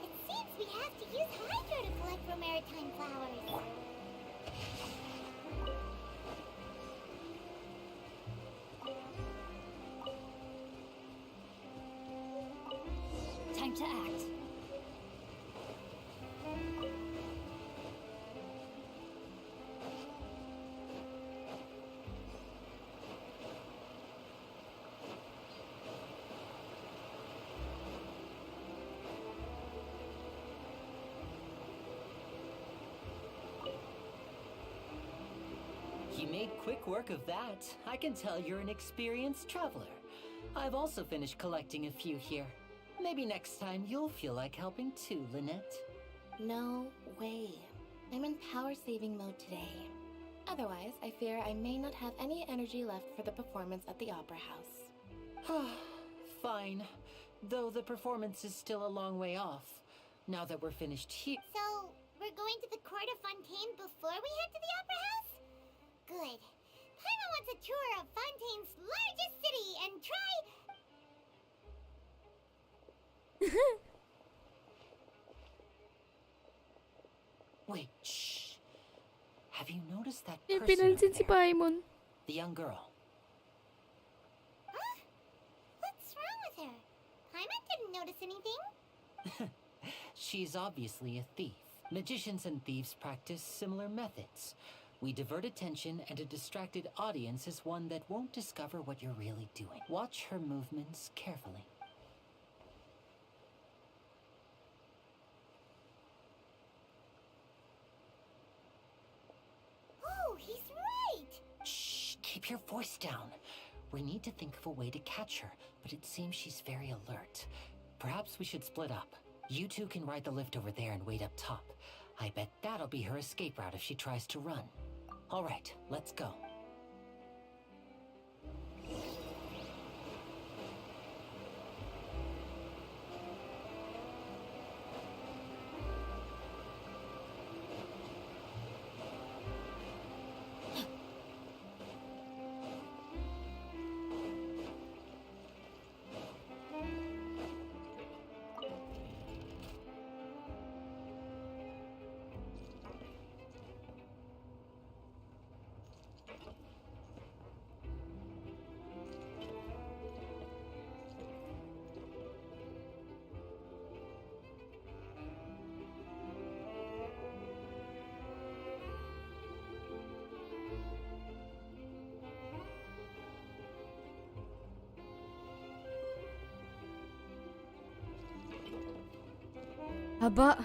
It seems we have to use Hydro to collect amimarisame flowers. Time to act. You made quick work of that. I can tell you're an experienced traveler. I've also finished collecting a few here. Maybe next time you'll feel like helping too, Lynette. No way. I'm in power-saving mode today. Otherwise, I fear I may not have any energy left for the performance at the Opera House. Fine. Though the performance is still a long way off. Now that we're finished here... So, we're going to the court of Fontaine before we head to the Opera House? Good. Paimon wants a tour of Fontaine's largest city and try... Wait, shh. Have you noticed that May person pinansin up si there? Paimon. The young girl. Huh? What's wrong with her? Paimon didn't notice anything. She's obviously a thief. Magicians and thieves practice similar methods. We divert attention, and a distracted audience is one that won't discover what you're really doing. Watch her movements carefully. Oh, he's right! Shh, keep your voice down. We need to think of a way to catch her, but it seems she's very alert. Perhaps we should split up. You two can ride the lift over there and wait up top. I bet that'll be her escape route if she tries to run. All right, let's go. Haba.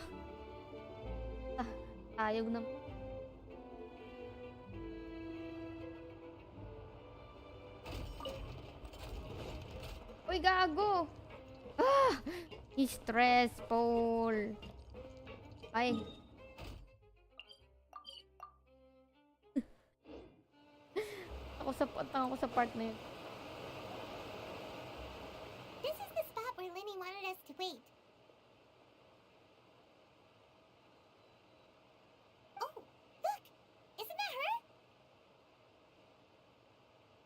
Tayog na. Uy, gago! Ah! He's stressful. Ay. Ako sa part na yun. This is the spot where Lenny wanted us to wait. Oh, look! Isn't that her?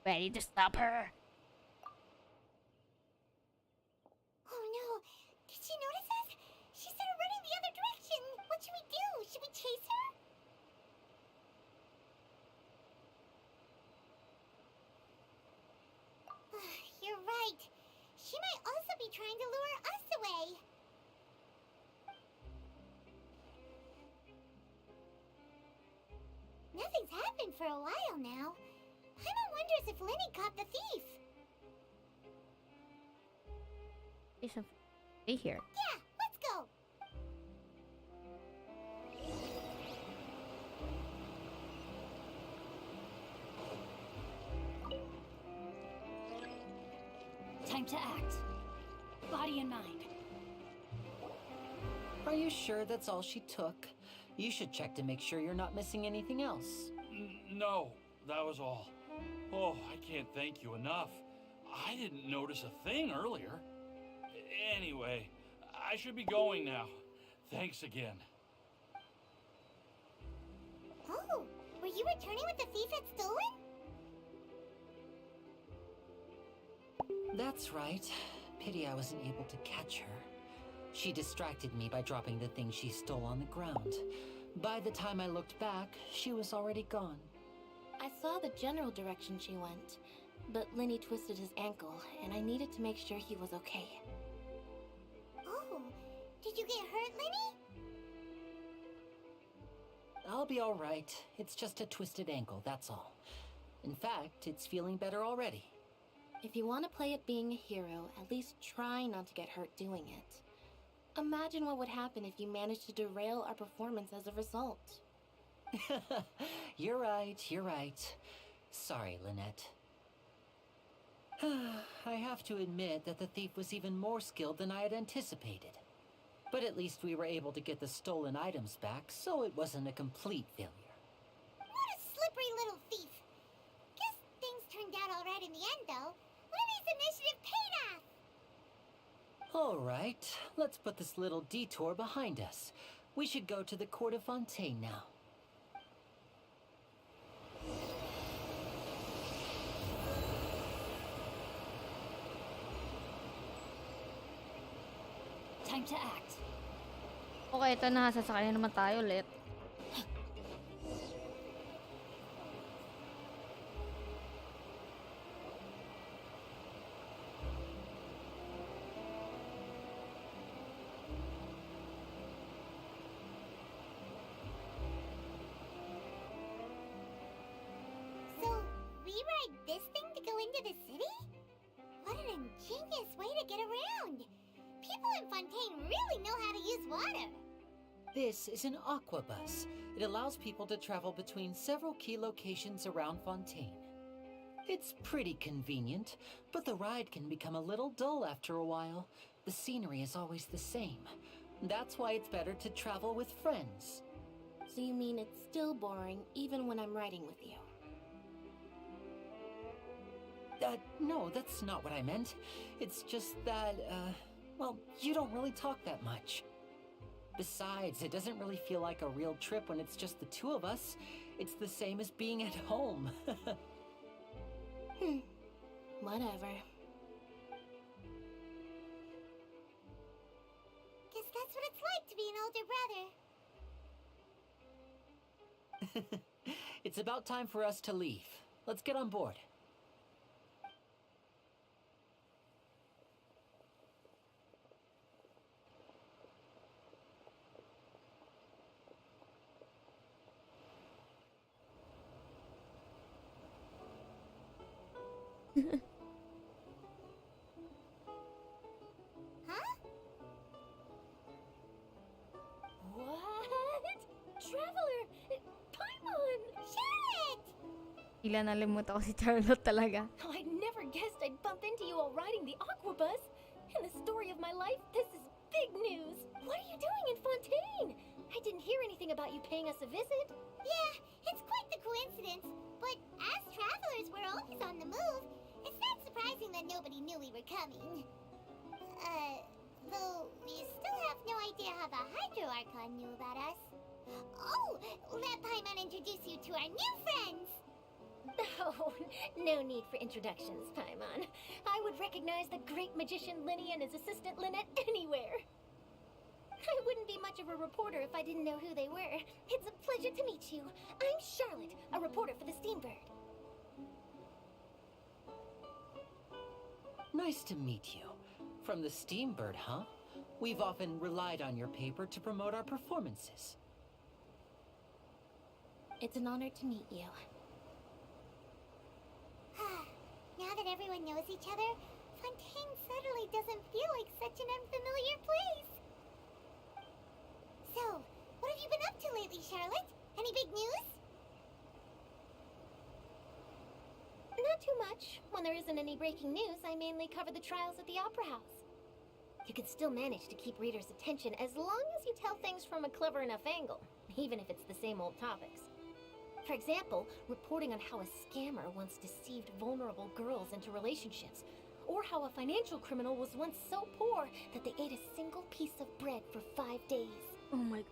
Ready to stop her. Oh no! Did she notice us? She started running the other direction! What should we do? Should we chase her? You're right. She might also be trying to lure us away. Nothing's happened for a while now. Paimon wonders if Lenny caught the thief. Stay here. Yeah, let's go. Time to act. Body and mind. Are you sure that's all she took? You should check to make sure you're not missing anything else. No, that was all. Oh, I can't thank you enough. I didn't notice a thing earlier. Anyway, I should be going now. Thanks again. Oh, were you returning what the thief had stolen? That's right. Pity I wasn't able to catch her. She distracted me by dropping the thing she stole on the ground. By the time I looked back, she was already gone. I saw the general direction she went, but Lenny twisted his ankle, and I needed to make sure he was okay. Oh, did you get hurt, Lenny? I'll be all right. It's just a twisted ankle, that's all. In fact, it's feeling better already. If you want to play at being a hero, at least try not to get hurt doing it. Imagine what would happen if you managed to derail our performance as a result. You're right. Sorry, Lynette. I have to admit that the thief was even more skilled than I had anticipated. But at least we were able to get the stolen items back, so it wasn't a complete failure. What a slippery little thief. Guess things turned out all right in the end, though. Lenny's initiative paid off. All right, let's put this little detour behind us. We should go to the court of Fontaine now. Time to act. Okay, ito na. Sasakay na naman tayo ulit. the city? What an ingenious way to get around! People in Fontaine really know how to use water. This is an aquabus. It allows people to travel between several key locations around Fontaine. It's pretty convenient, but the ride can become a little dull after a while. The scenery is always the same. That's why it's better to travel with friends. So you mean it's still boring even when I'm riding with you? No, that's not what I meant. It's just that, well, you don't really talk that much. Besides, it doesn't really feel like a real trip when it's just the two of us. It's the same as being at home. Whatever. Guess that's what it's like to be an older brother. It's about time for us to leave. Let's get on board. Huh? What? Traveler! Paimon! Charlotte! Bigla nalimutan ko si Charlotte talaga. I never guessed I'd bump into you while riding the aquabus. In the story of my life, this is big news. What are you doing in Fontaine? I didn't hear anything about you paying us a visit. Yeah, it's quite the coincidence. But as travelers, we're always on the move. It's not surprising that nobody knew we were coming. Though we still have no idea how the Hydro Archon knew about us. Oh, let Paimon introduce you to our new friends. Oh, no need for introductions, Paimon. I would recognize the great magician Linny and his assistant Lynette anywhere. I wouldn't be much of a reporter if I didn't know who they were. It's a pleasure to meet you. I'm Charlotte, a reporter for the Steambird. Nice to meet you. From the Steambird, huh? We've often relied on your paper to promote our performances. It's an honor to meet you. Now that everyone knows each other, Fontaine suddenly doesn't feel like such an unfamiliar place. So, what have you been up to lately, Charlotte? Any big news? Not too much. When there isn't any breaking news, I mainly cover the trials at the Opera House. You can still manage to keep readers' attention as long as you tell things from a clever enough angle, even if it's the same old topics. For example, reporting on how a scammer once deceived vulnerable girls into relationships, or how a financial criminal was once so poor that they ate a single piece of bread for 5 days. Oh my...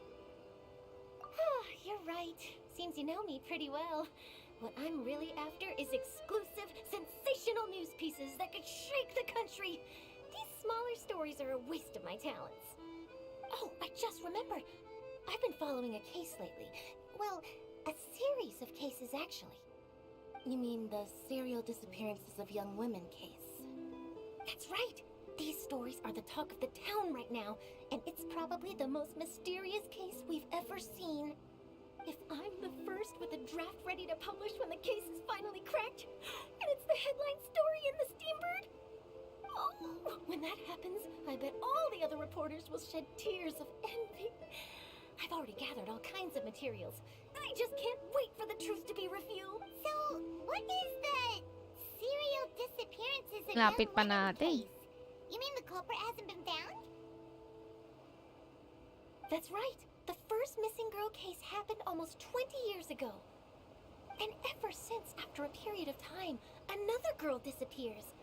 You're right. Seems you know me pretty well. What I'm really after is exclusive, sensational news pieces that could shake the country. These smaller stories are a waste of my talents. Oh, I just remembered. I've been following a case lately. Well, a series of cases, actually. You mean the serial disappearances of young women case? That's right. These stories are the talk of the town right now, and it's probably the most mysterious case we've ever seen. If I'm the first with a draft ready to publish when the case is finally cracked, and it's the headline story in the Steambird, oh, when that happens, I bet all the other reporters will shed tears of envy. I've already gathered all kinds of materials. I just can't wait for the truth to be revealed. So, what is the serial disappearances of Lapit young pa women natin. case? You mean the culprit hasn't been found? That's right. The first missing girl case happened almost 20 years ago. And ever since, after a period of time, another girl disappears.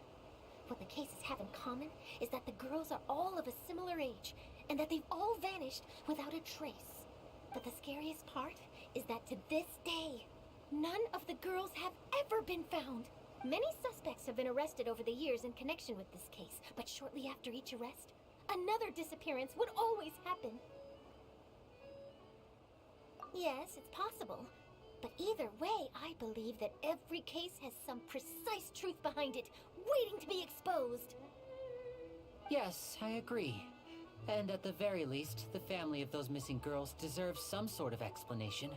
What the cases have in common is that the girls are all of a similar age, and that they've all vanished without a trace. But the scariest part is that to this day, none of the girls have ever been found. Many suspects have been arrested over the years in connection with this case, but shortly after each arrest, another disappearance would always happen. Yes, it's possible. But either way, I believe that every case has some precise truth behind it, waiting to be exposed. Yes, I agree. And at the very least, the family of those missing girls deserves some sort of explanation.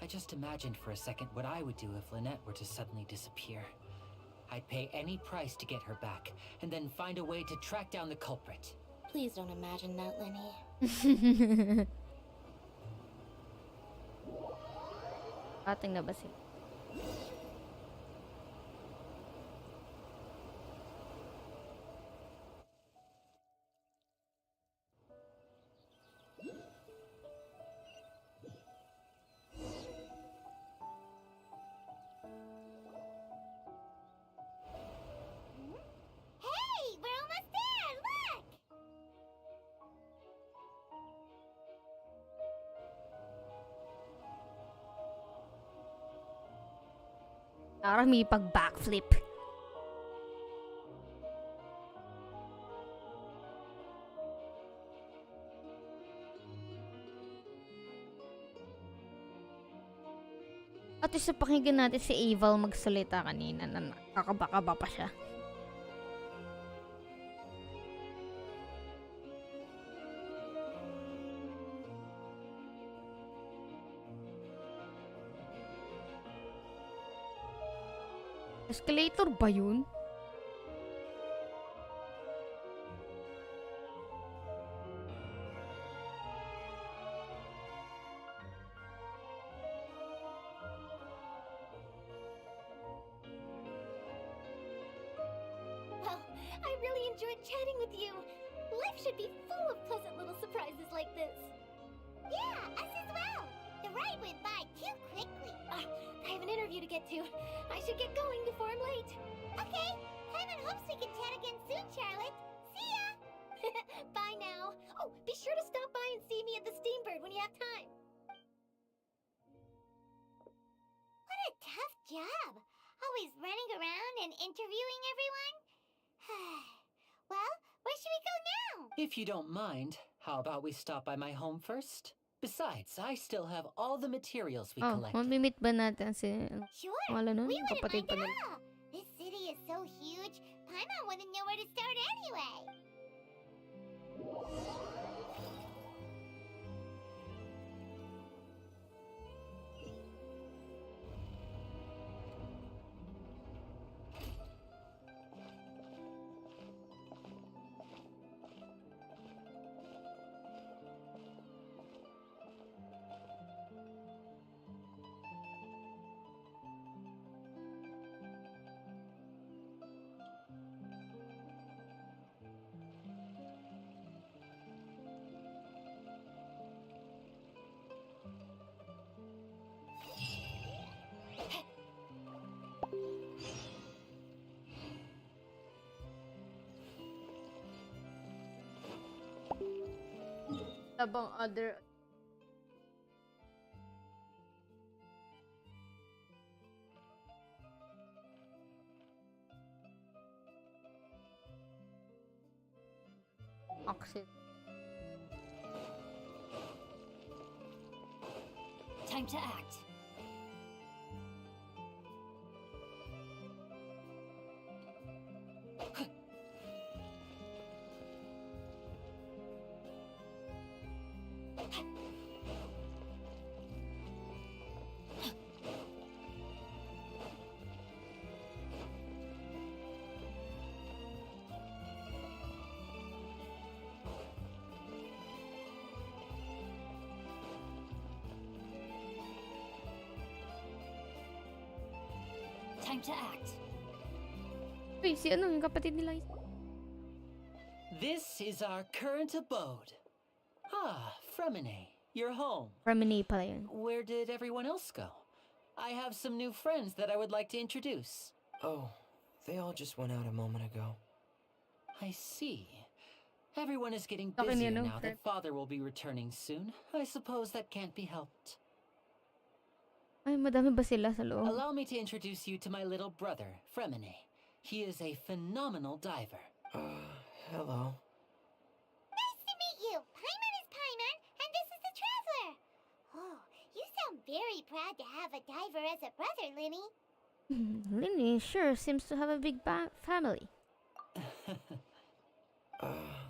I just imagined for a second what I would do if Lynette were to suddenly disappear. I'd pay any price to get her back, and then find a way to track down the culprit. Please don't imagine that, Lenny. Ating na ba sila? Hey, we're almost there! Look! Parang may pag-backflip. At least napakinggan natin si Aval magsalita kanina na nakakabaka pa siya. Escalator ba yun? Well, I really enjoyed chatting with you. Life should be full of pleasant little surprises like this. Yeah, us as well. The ride went by too quickly. I have an interview to get to. I should get going before I'm late. Okay. Paimon hopes we can chat again soon, Charlotte. See ya! Bye now. Oh, be sure to stop by and see me at the Steambird when you have time. What a tough job. Always running around and interviewing everyone. Well, where should we go now? If you don't mind, how about we stop by my home first? Besides, I still have all the materials we Oh, collected. mamimit ba natin si... Sure. Wala nun? We wouldn't Kapatid mind pa at nila. all. This city is so huge, Paimon wouldn't know where to start anyway. Tabang other... Oxid. Time to act. Time to act. Uy, si ano, yung kapatid nila. This is our current abode. Ah, Fremine, you're home. Remini pala yun. Where did everyone else go? I have some new friends that I would like to introduce. Oh, they all just went out a moment ago. I see. Everyone is getting Okay, busier Nino, now that Father will be returning soon. I suppose that can't be helped. Ay, madami ba sila sa loob? Allow me to introduce you to my little brother, Fremine. He is a phenomenal diver. Hello. Nice to meet you. Paimon is Paimon, and this is the Traveler. Oh, you sound very proud to have a diver as a brother, Linny. Linny sure seems to have a big family.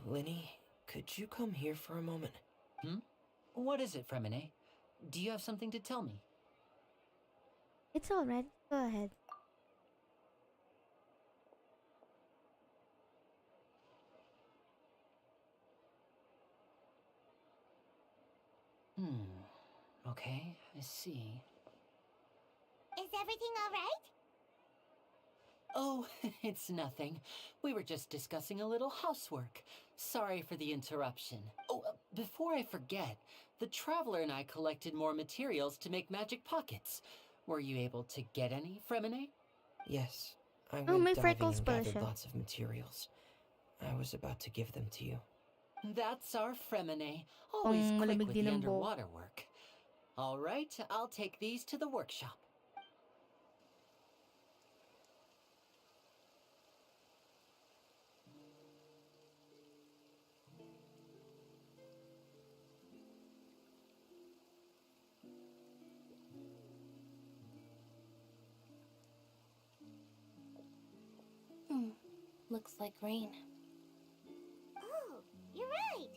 Lenny, could you come here for a moment? What is it, Fremine? Do you have something to tell me? It's alright. Go ahead. Okay, I see. Is everything alright? Oh, it's nothing. We were just discussing a little housework. Sorry for the interruption. Oh, before I forget, the Traveler and I collected more materials to make magic pockets. Were you able to get any, Fremine? Yes, I Oh, went may diving freckles and pala gathered siya. lots of materials. I was about to give them to you. That's our Fremine. Pang Always quick malamig with din the ang buhok. underwater work. All right, I'll take these to the workshop. Looks like rain. Oh, you're right.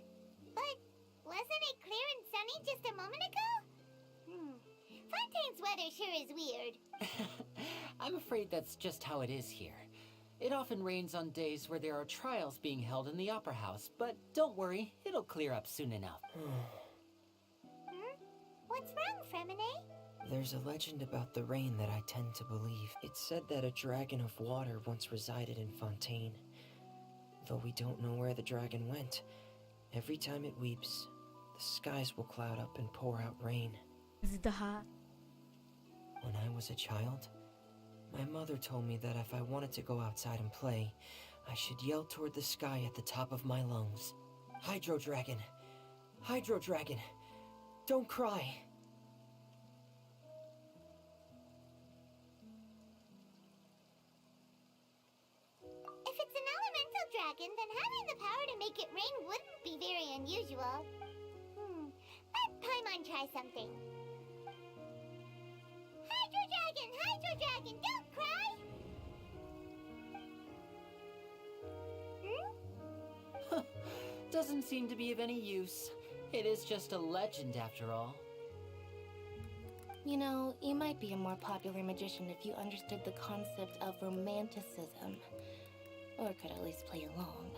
But wasn't it clear and sunny just a moment ago? Fontaine's weather sure is weird. I'm afraid that's just how it is here. It often rains on days where there are trials being held in the Opera House, but don't worry, it'll clear up soon enough. What's wrong, Fremine? There's a legend about the rain that I tend to believe. It's said that a dragon of water once resided in Fontaine. Though we don't know where the dragon went, every time it weeps, the skies will cloud up and pour out rain. Zdaha. When I was a child, my mother told me that if I wanted to go outside and play, I should yell toward the sky at the top of my lungs. Hydro Dragon! Hydro Dragon! Don't cry! If it's an elemental dragon, then having the power to make it rain wouldn't be very unusual. Let Paimon try something. Hydro Dragon, don't cry! Doesn't seem to be of any use. It is just a legend after all. You know, you might be a more popular magician if you understood the concept of romanticism. Or could at least play along.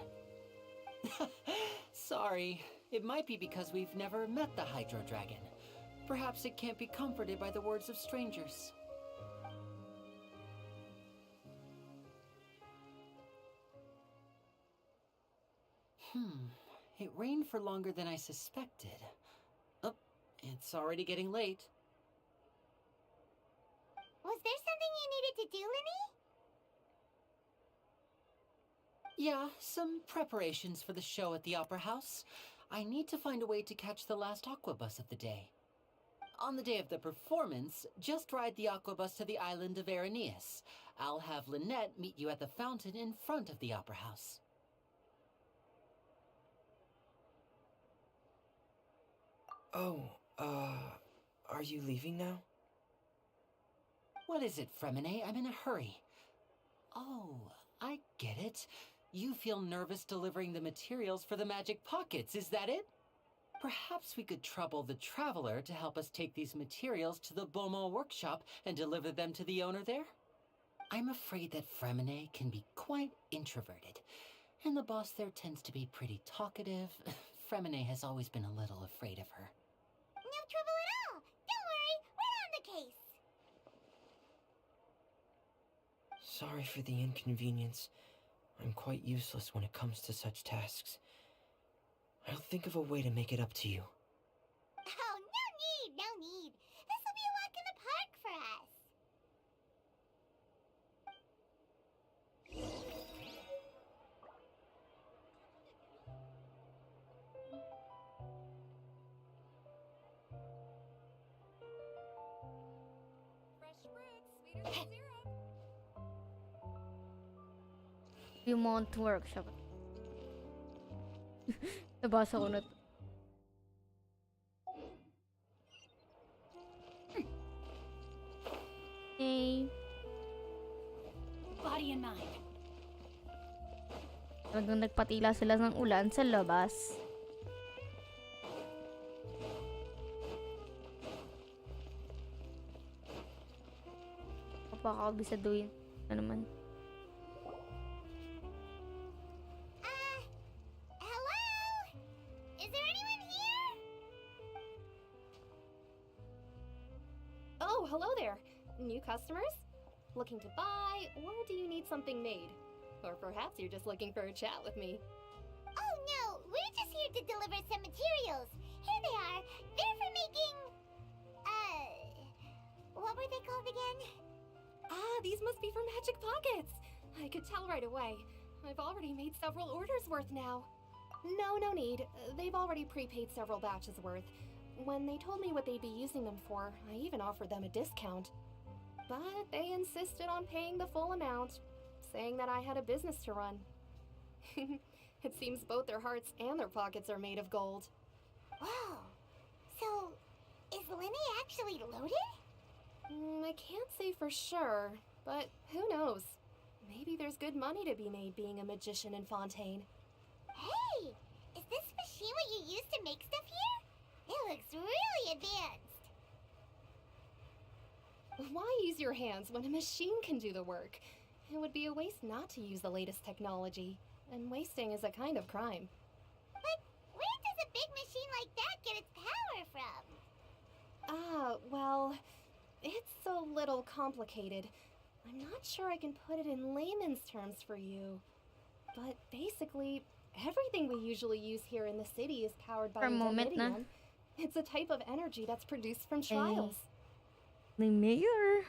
Sorry. It might be because we've never met the Hydro Dragon. Perhaps it can't be comforted by the words of strangers. It rained for longer than I suspected. Oh, it's already getting late. Was there something you needed to do, Linny? Yeah, some preparations for the show at the Opera House. I need to find a way to catch the last aqua bus of the day. On the day of the performance, just ride the aqua bus to the island of Araneus. I'll have Lynette meet you at the fountain in front of the Opera House. Oh, are you leaving now? What is it, Fremine? I'm in a hurry. Oh, I get it. You feel nervous delivering the materials for the magic pockets, is that it? Perhaps we could trouble the Traveler to help us take these materials to the Beaumont workshop and deliver them to the owner there? I'm afraid that Fremine can be quite introverted, and the boss there tends to be pretty talkative. Fremine has always been a little afraid of her. No trouble at all. Don't worry, we're on the case. Sorry for the inconvenience. I'm quite useless when it comes to such tasks. I'll think of a way to make it up to you. Oh, no need. This will be a walk in the park for us. Beaumont workshop. Nabasa ko na to. Yay. Body and mind. Talagang nagpatila sila ng ulan sa labas. Kapakabisaduhin na naman. Hello? Is there anyone here? hello there. New customers? Looking to buy, or do you need something made? Or perhaps you're just looking for a chat with me. Oh no, we're just here to deliver some materials. Here they are. They're for making... what were they called again? Ah, these must be for magic pockets. I could tell right away. I've already made several orders worth now. No need. They've already prepaid several batches worth. When they told me what they'd be using them for, I even offered them a discount. But they insisted on paying the full amount, saying that I had a business to run. It seems both their hearts and their pockets are made of gold. Wow. So, is Lenny actually loaded? I can't say for sure, but who knows? Maybe there's good money to be made being a magician in Fontaine. Hey! Is this machine what you use to make stuff here? It looks really advanced. Why use your hands when a machine can do the work? It would be a waste not to use the latest technology, and wasting is a kind of crime. But where does a big machine like that get its power from? Well, it's a little complicated. I'm not sure I can put it in layman's terms for you. But basically, everything we usually use here in the city is powered by Dominion. It's a type of energy that's produced from trials. The mayor.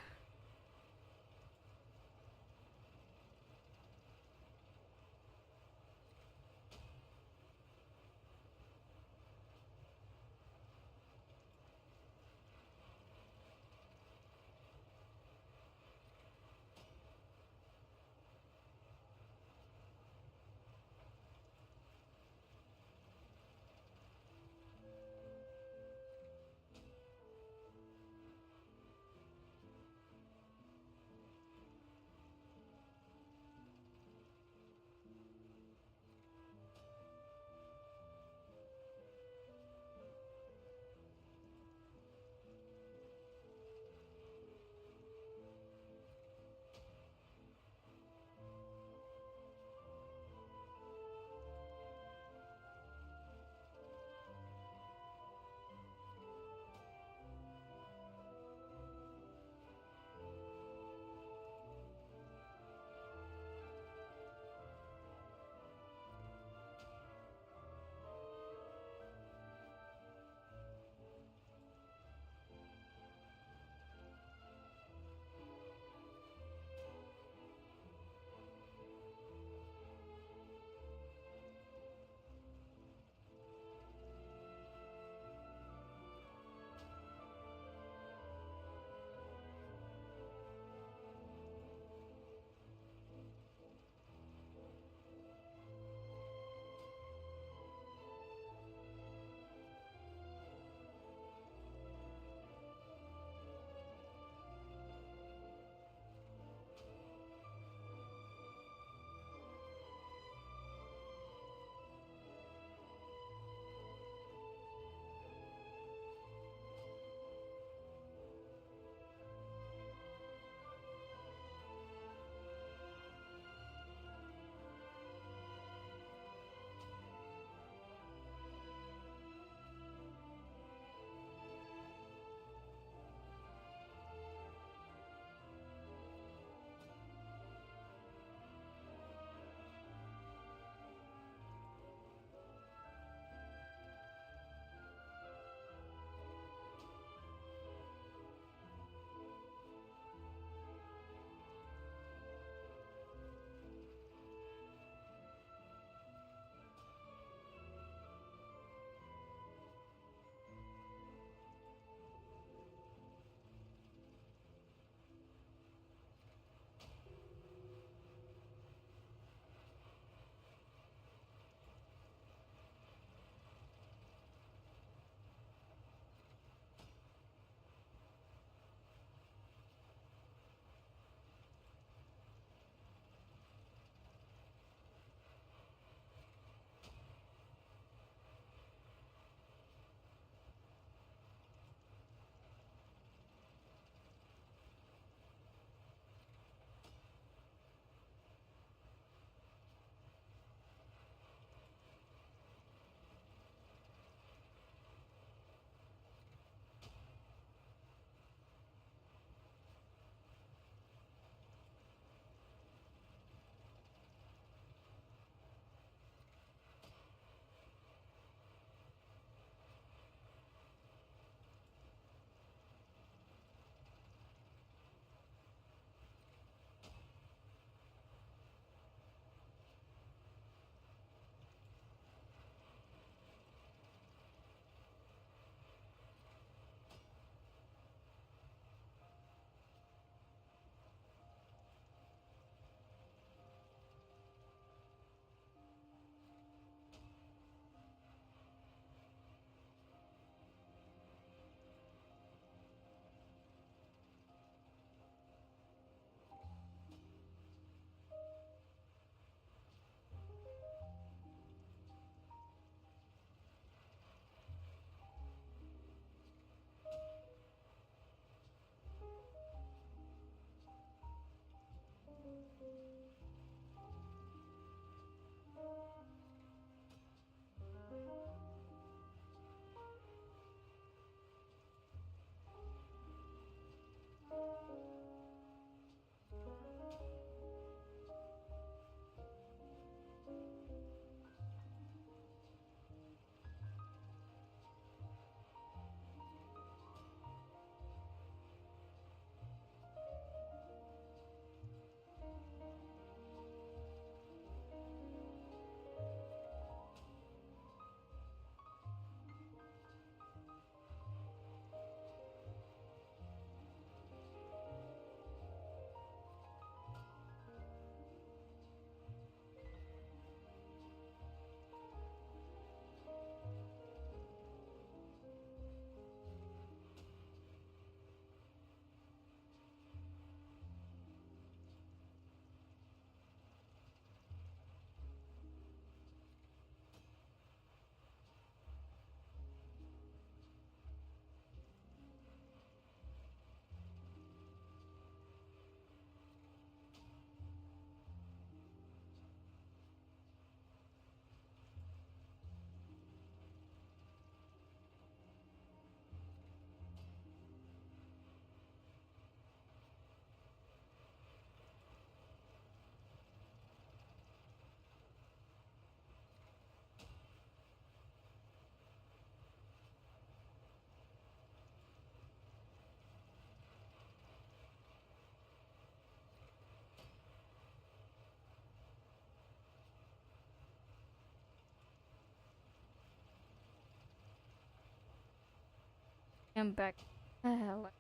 I'm back. What?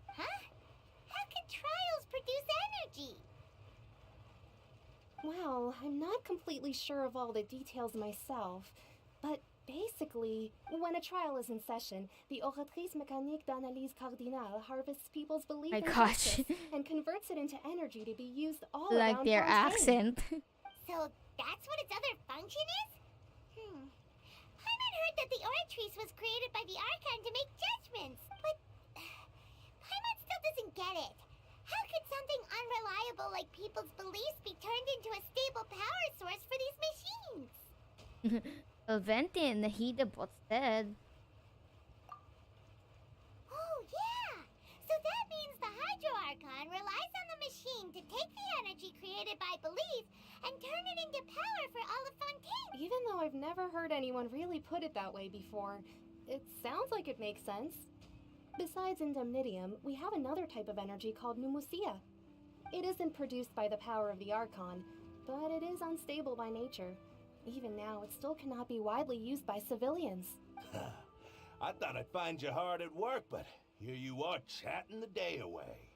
Huh? How can trials produce energy? Well, I'm not completely sure of all the details myself, but basically, when a trial is in session, the oratrice mécanique d'analyse cardinale harvests people's belief My in gosh. justice and converts it into energy to be used all Like around their Fontaine. accent. So that's what its other function is? Paimon heard that the Oratrice was created by the Archon to make judgments, but Paimon still doesn't get it. How could something unreliable like people's beliefs be turned into a stable power source for these machines? Fontaine, he the bot said. Oh, yeah! So that means the Hydro Archon relies on the machine to take the energy created by belief and turn it into power for all of Fontaine. Even though I've never heard anyone really put it that way before, it sounds like it makes sense. Besides indemnitium, we have another type of energy called pneumosia. It isn't produced by the power of the Archon, but it is unstable by nature. Even now, it still cannot be widely used by civilians. I thought I'd find you hard at work, but here you are chatting the day away.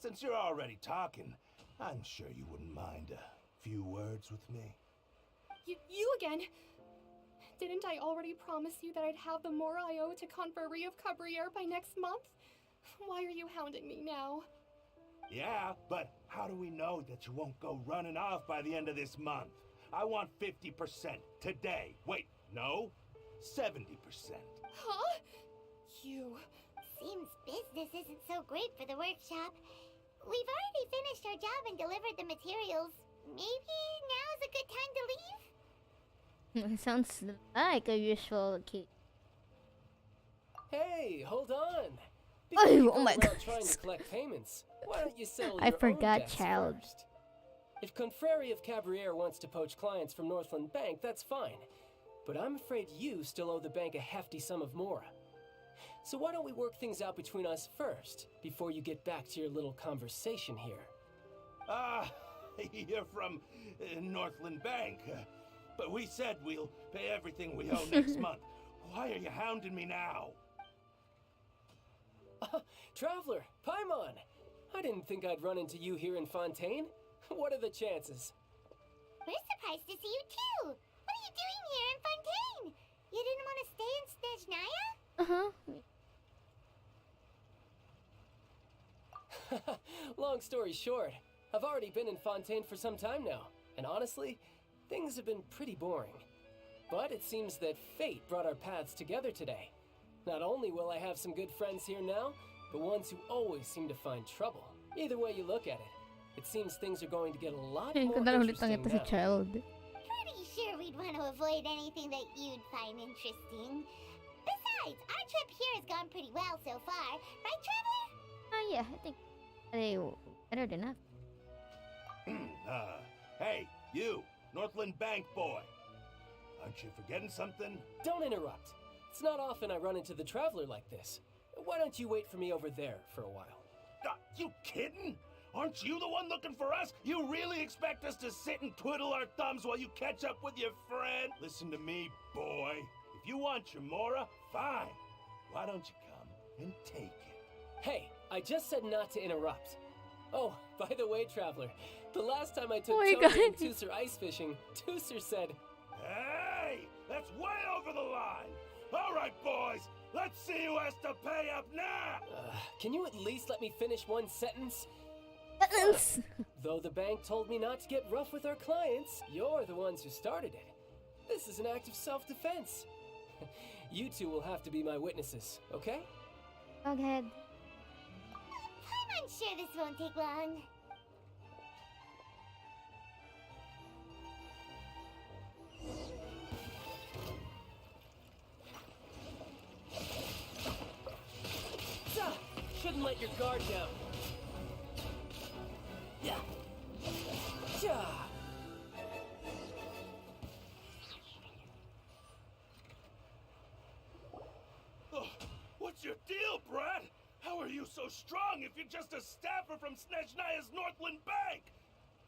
Since you're already talking, I'm sure you wouldn't mind a few words with me. You again? Didn't I already promise you that I'd have the more I owe to Confrérie of Cabriere by next month? Why are you hounding me now? Yeah, but how do we know that you won't go running off by the end of this month? I want 50% today. Wait, no, 70%. Huh? You... Seems business isn't so great for the workshop. We've already finished our job and delivered the materials. Maybe now is a good time to leave? Sounds like a usual case. Hey, hold on. Oh, You oh my go around God. trying to collect payments. Why don't you settle I your own forgot, debts child. first? If Confrérie of Cabriere wants to poach clients from Northland Bank, that's fine. But I'm afraid you still owe the bank a hefty sum of mora. So why don't we work things out between us first, before you get back to your little conversation here? You're from Northland Bank. But we said we'll pay everything we owe next month. Why are you hounding me now? Traveler, Paimon! I didn't think I'd run into you here in Fontaine. What are the chances? We're surprised to see you too. What are you doing here in Fontaine? You didn't want to stay in Snezhnaya? Long story short, I've already been in Fontaine for some time now, and honestly, things have been pretty boring. But it seems that fate brought our paths together today. Not only will I have some good friends here now, but ones who always seem to find trouble. Either way you look at it, it seems things are going to get a lot more interesting ito si now. child. Pretty sure we'd want to avoid anything that you'd find interesting. Besides, our trip here has gone pretty well so far, right, Traveler? Oh yeah, I think they better than enough. Hey, you, Northland Bank boy. Aren't you forgetting something? Don't interrupt. It's not often I run into the Traveler like this. Why don't you wait for me over there for a while? You kidding? Aren't you the one looking for us? You really expect us to sit and twiddle our thumbs while you catch up with your friend? Listen to me, boy. If you want your mora, fine. Why don't you come and take it? Hey, I just said not to interrupt. Oh, by the way, Traveler, the last time I took Oh my Tony God. and Tusser ice fishing, Tusser said, Hey, that's way over the line. All right, boys, let's see who has to pay up now. can you at least let me finish one sentence? Though the bank told me not to get rough with our clients, you're the ones who started it. This is an act of self-defense. You two will have to be my witnesses, okay? Go ahead. I'm sure this won't take long. Shouldn't let your guard down. Yeah. Ja. What's your deal, Brad? How are you so strong if you're just a staffer from Snezhnaya's Northland Bank?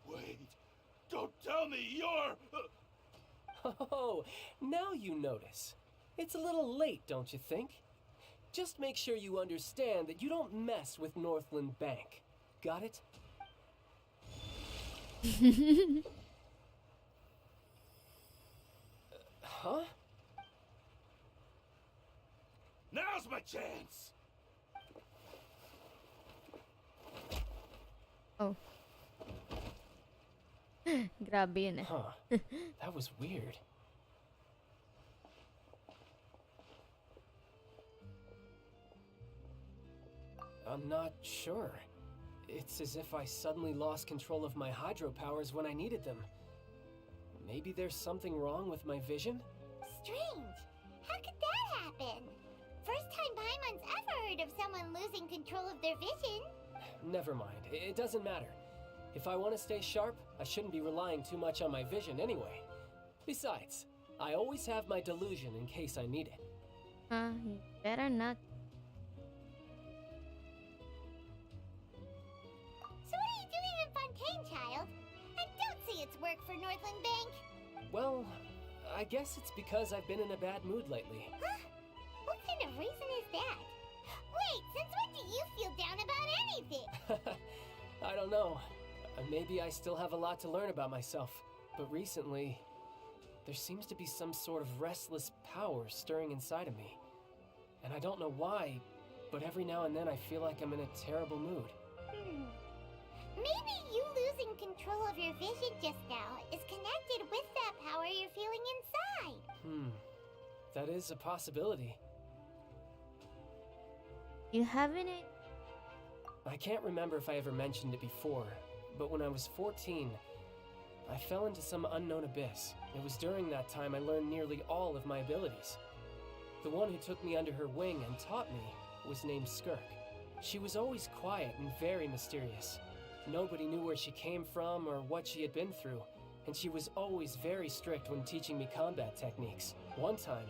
Wait, don't tell me you're... Oh, now you notice. It's a little late, don't you think? just make sure you understand that you don't mess with Northland Bank. Got it? Huh? Now's my chance! Oh. Grabe yun eh. Huh. That was weird. I'm not sure. It's as if I suddenly lost control of my hydro powers when I needed them. Maybe there's something wrong with my vision? Strange. How could that happen? First time Paimon's ever heard of someone losing control of their vision. Never mind. It doesn't matter. If I want to stay sharp, I shouldn't be relying too much on my vision anyway. Besides, I always have my delusion in case I need it. You better not. So what are you doing in Fontaine, child? And don't say it's work for Northland Bank. Well, I guess it's because I've been in a bad mood lately. Huh? What kind of reason is that? Wait, since when do you feel down about anything? I don't know. Maybe I still have a lot to learn about myself. But recently, there seems to be some sort of restless power stirring inside of me. And I don't know why, but every now and then I feel like I'm in a terrible mood. Maybe you losing control of your vision just now is connected with that power you're feeling inside. That is a possibility. You having it? I can't remember if I ever mentioned it before, but when I was 14, I fell into some unknown abyss. It was during that time I learned nearly all of my abilities. The one who took me under her wing and taught me was named Skirk. She was always quiet and very mysterious. Nobody knew where she came from or what she had been through, and she was always very strict when teaching me combat techniques. One time,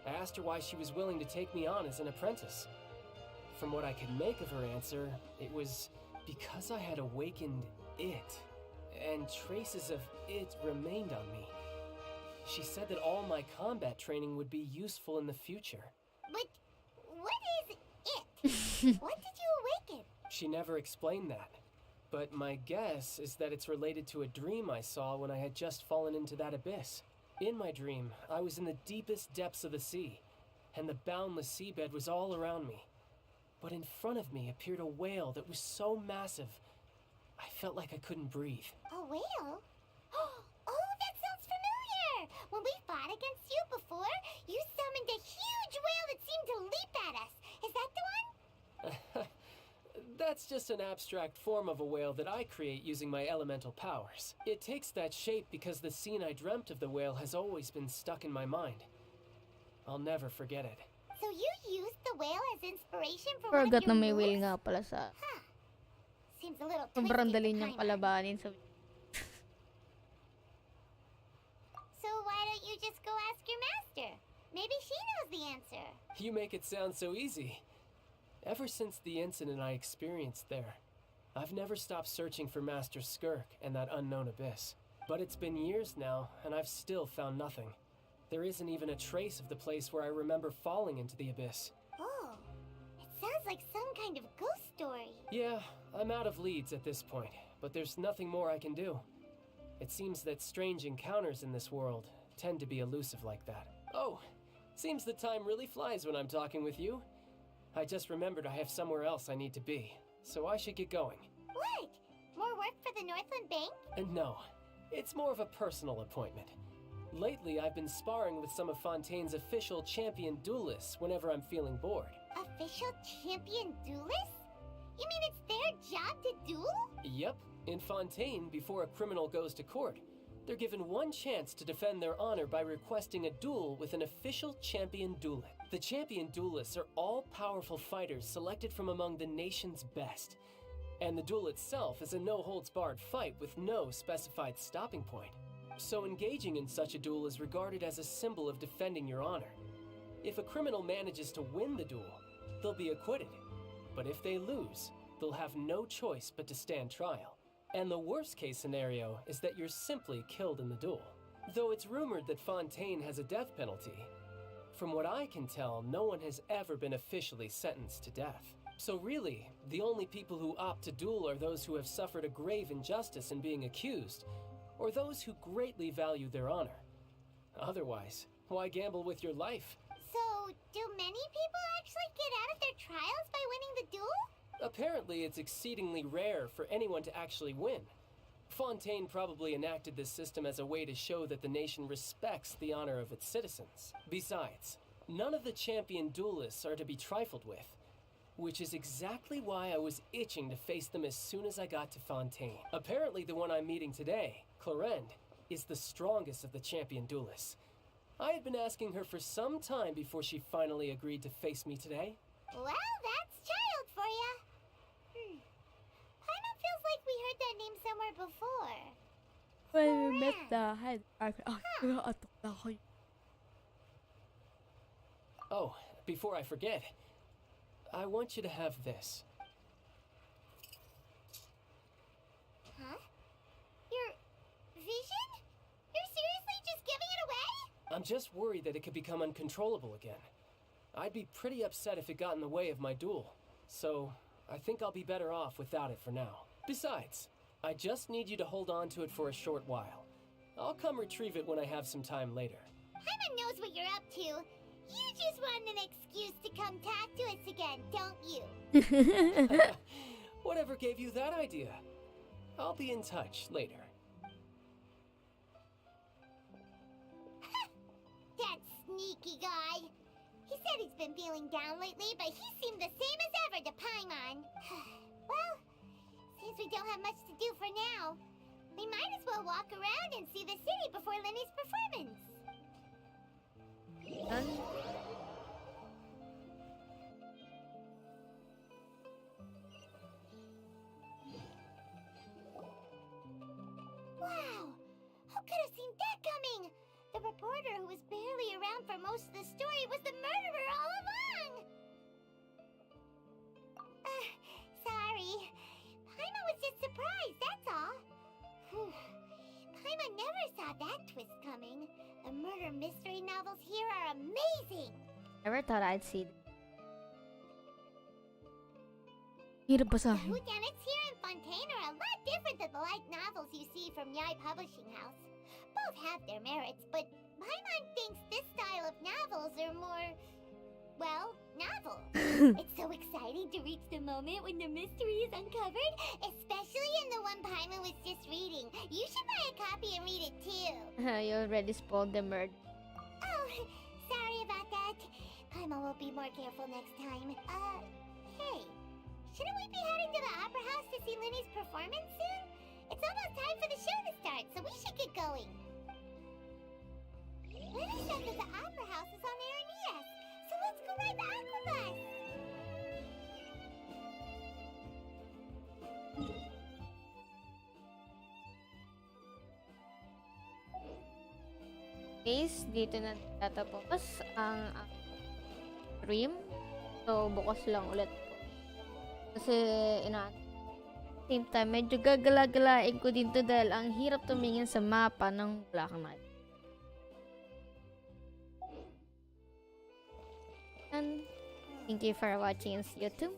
I asked her why she was willing to take me on as an apprentice. From what I could make of her answer, it was because I had awakened it, and traces of it remained on me. She said that all my combat training would be useful in the future. But what is it? What did you awaken? She never explained that. But my guess is that it's related to a dream I saw when I had just fallen into that abyss. In my dream, I was in the deepest depths of the sea, and the boundless seabed was all around me. But in front of me appeared a whale that was so massive, I felt like I couldn't breathe. A whale? Oh, that sounds familiar! When we fought against you before, you summoned a huge whale that seemed to leap at us. Is that the one? That's just an abstract form of a whale that I create using my elemental powers. It takes that shape because the scene I dreamt of the whale has always been stuck in my mind. I'll never forget it. So you used the whale as inspiration for Forgot one na of may your whale moves? nga pala sa... Huh. Seems a little Sobrang twisty dali for niyang Paimon. kalabanin sa... So why don't you just go ask your master? Maybe she knows the answer. You make it sound so easy. Ever since the incident I experienced there, I've never stopped searching for Master Skirk and that unknown abyss. But it's been years now, and I've still found nothing. There isn't even a trace of the place where I remember falling into the abyss. Oh, it sounds like some kind of ghost story. Yeah, I'm out of leads at this point, but there's nothing more I can do. It seems that strange encounters in this world tend to be elusive like that. Oh, seems the time really flies when I'm talking with you. I just remembered I have somewhere else I need to be, so I should get going. What? More work for the Northland Bank? And no, it's more of a personal appointment. Lately, I've been sparring with some of Fontaine's official champion duelists whenever I'm feeling bored. Official champion duelists? You mean it's their job to duel? Yep, in Fontaine, before a criminal goes to court, they're given one chance to defend their honor by requesting a duel with an official champion duelist. The champion duelists are all-powerful fighters selected from among the nation's best. And the duel itself is a no-holds-barred fight with no specified stopping point. So engaging in such a duel is regarded as a symbol of defending your honor. If a criminal manages to win the duel, they'll be acquitted. But if they lose, they'll have no choice but to stand trial. And the worst-case scenario is that you're simply killed in the duel. Though it's rumored that Fontaine has a death penalty, From what I can tell, no one has ever been officially sentenced to death. So really, the only people who opt to duel are those who have suffered a grave injustice in being accused, or those who greatly value their honor. Otherwise, why gamble with your life? So, do many people actually get out of their trials by winning the duel? Apparently, it's exceedingly rare for anyone to actually win. Fontaine probably enacted this system as a way to show that the nation respects the honor of its citizens. Besides, none of the champion duelists are to be trifled with, which is exactly why I was itching to face them as soon as I got to Fontaine. Apparently, the one I'm meeting today, Clarende, is the strongest of the champion duelists. I had been asking her for some time before she finally agreed to face me today. Well, that's child for ya. Paimon feels like we heard that name somewhere before. When we met the head. Oh, before I forget, I want you to have this. Huh? Your vision? You're seriously just giving it away? I'm just worried that it could become uncontrollable again. I'd be pretty upset if it got in the way of my duel, so I think I'll be better off without it for now. Besides, I just need you to hold on to it for a short while. I'll come retrieve it when I have some time later. Paimon knows what you're up to. You just want an excuse to come talk to us again, don't you? Whatever gave you that idea? I'll be in touch later. That sneaky guy. He said he's been feeling down lately, but he seemed the same as ever to Paimon. Well, since we don't have much to do for now, we might as well walk around and see the city before Lenny's performance. Wow! Who could have seen that coming? The reporter who was barely around for most of the story was the murderer all along! Sorry. Paimon was just surprised, that's all. Paimon never saw that twist coming. The murder mystery novels here are amazing! Never thought I'd see Hirap basahin. The whodunits here in Fontaine are a lot different than the light novels you see from Yai Publishing House. Both have their merits, but Paimon thinks this style of novels are more, well, novel. It's so exciting to reach the moment when the mystery is uncovered, especially in the one Paimon was just reading. You should buy a copy and read it too. You already spoiled the murder. Oh, sorry about that. Paimon will be more careful next time. Hey, shouldn't we be heading to the opera house to see Lenny's performance soon? It's almost time for the show to start, so we should get going. Lenny said that the opera house is on Erinias, so let's go ride the aqua bus. Guys, dito na tatapos ang stream. So, bukas lang ulit po. Kasi, same time, medyo gagala-galain ko dito dahil ang hirap tumingin sa mapa ng Black Knight. And thank you for watching. See you too.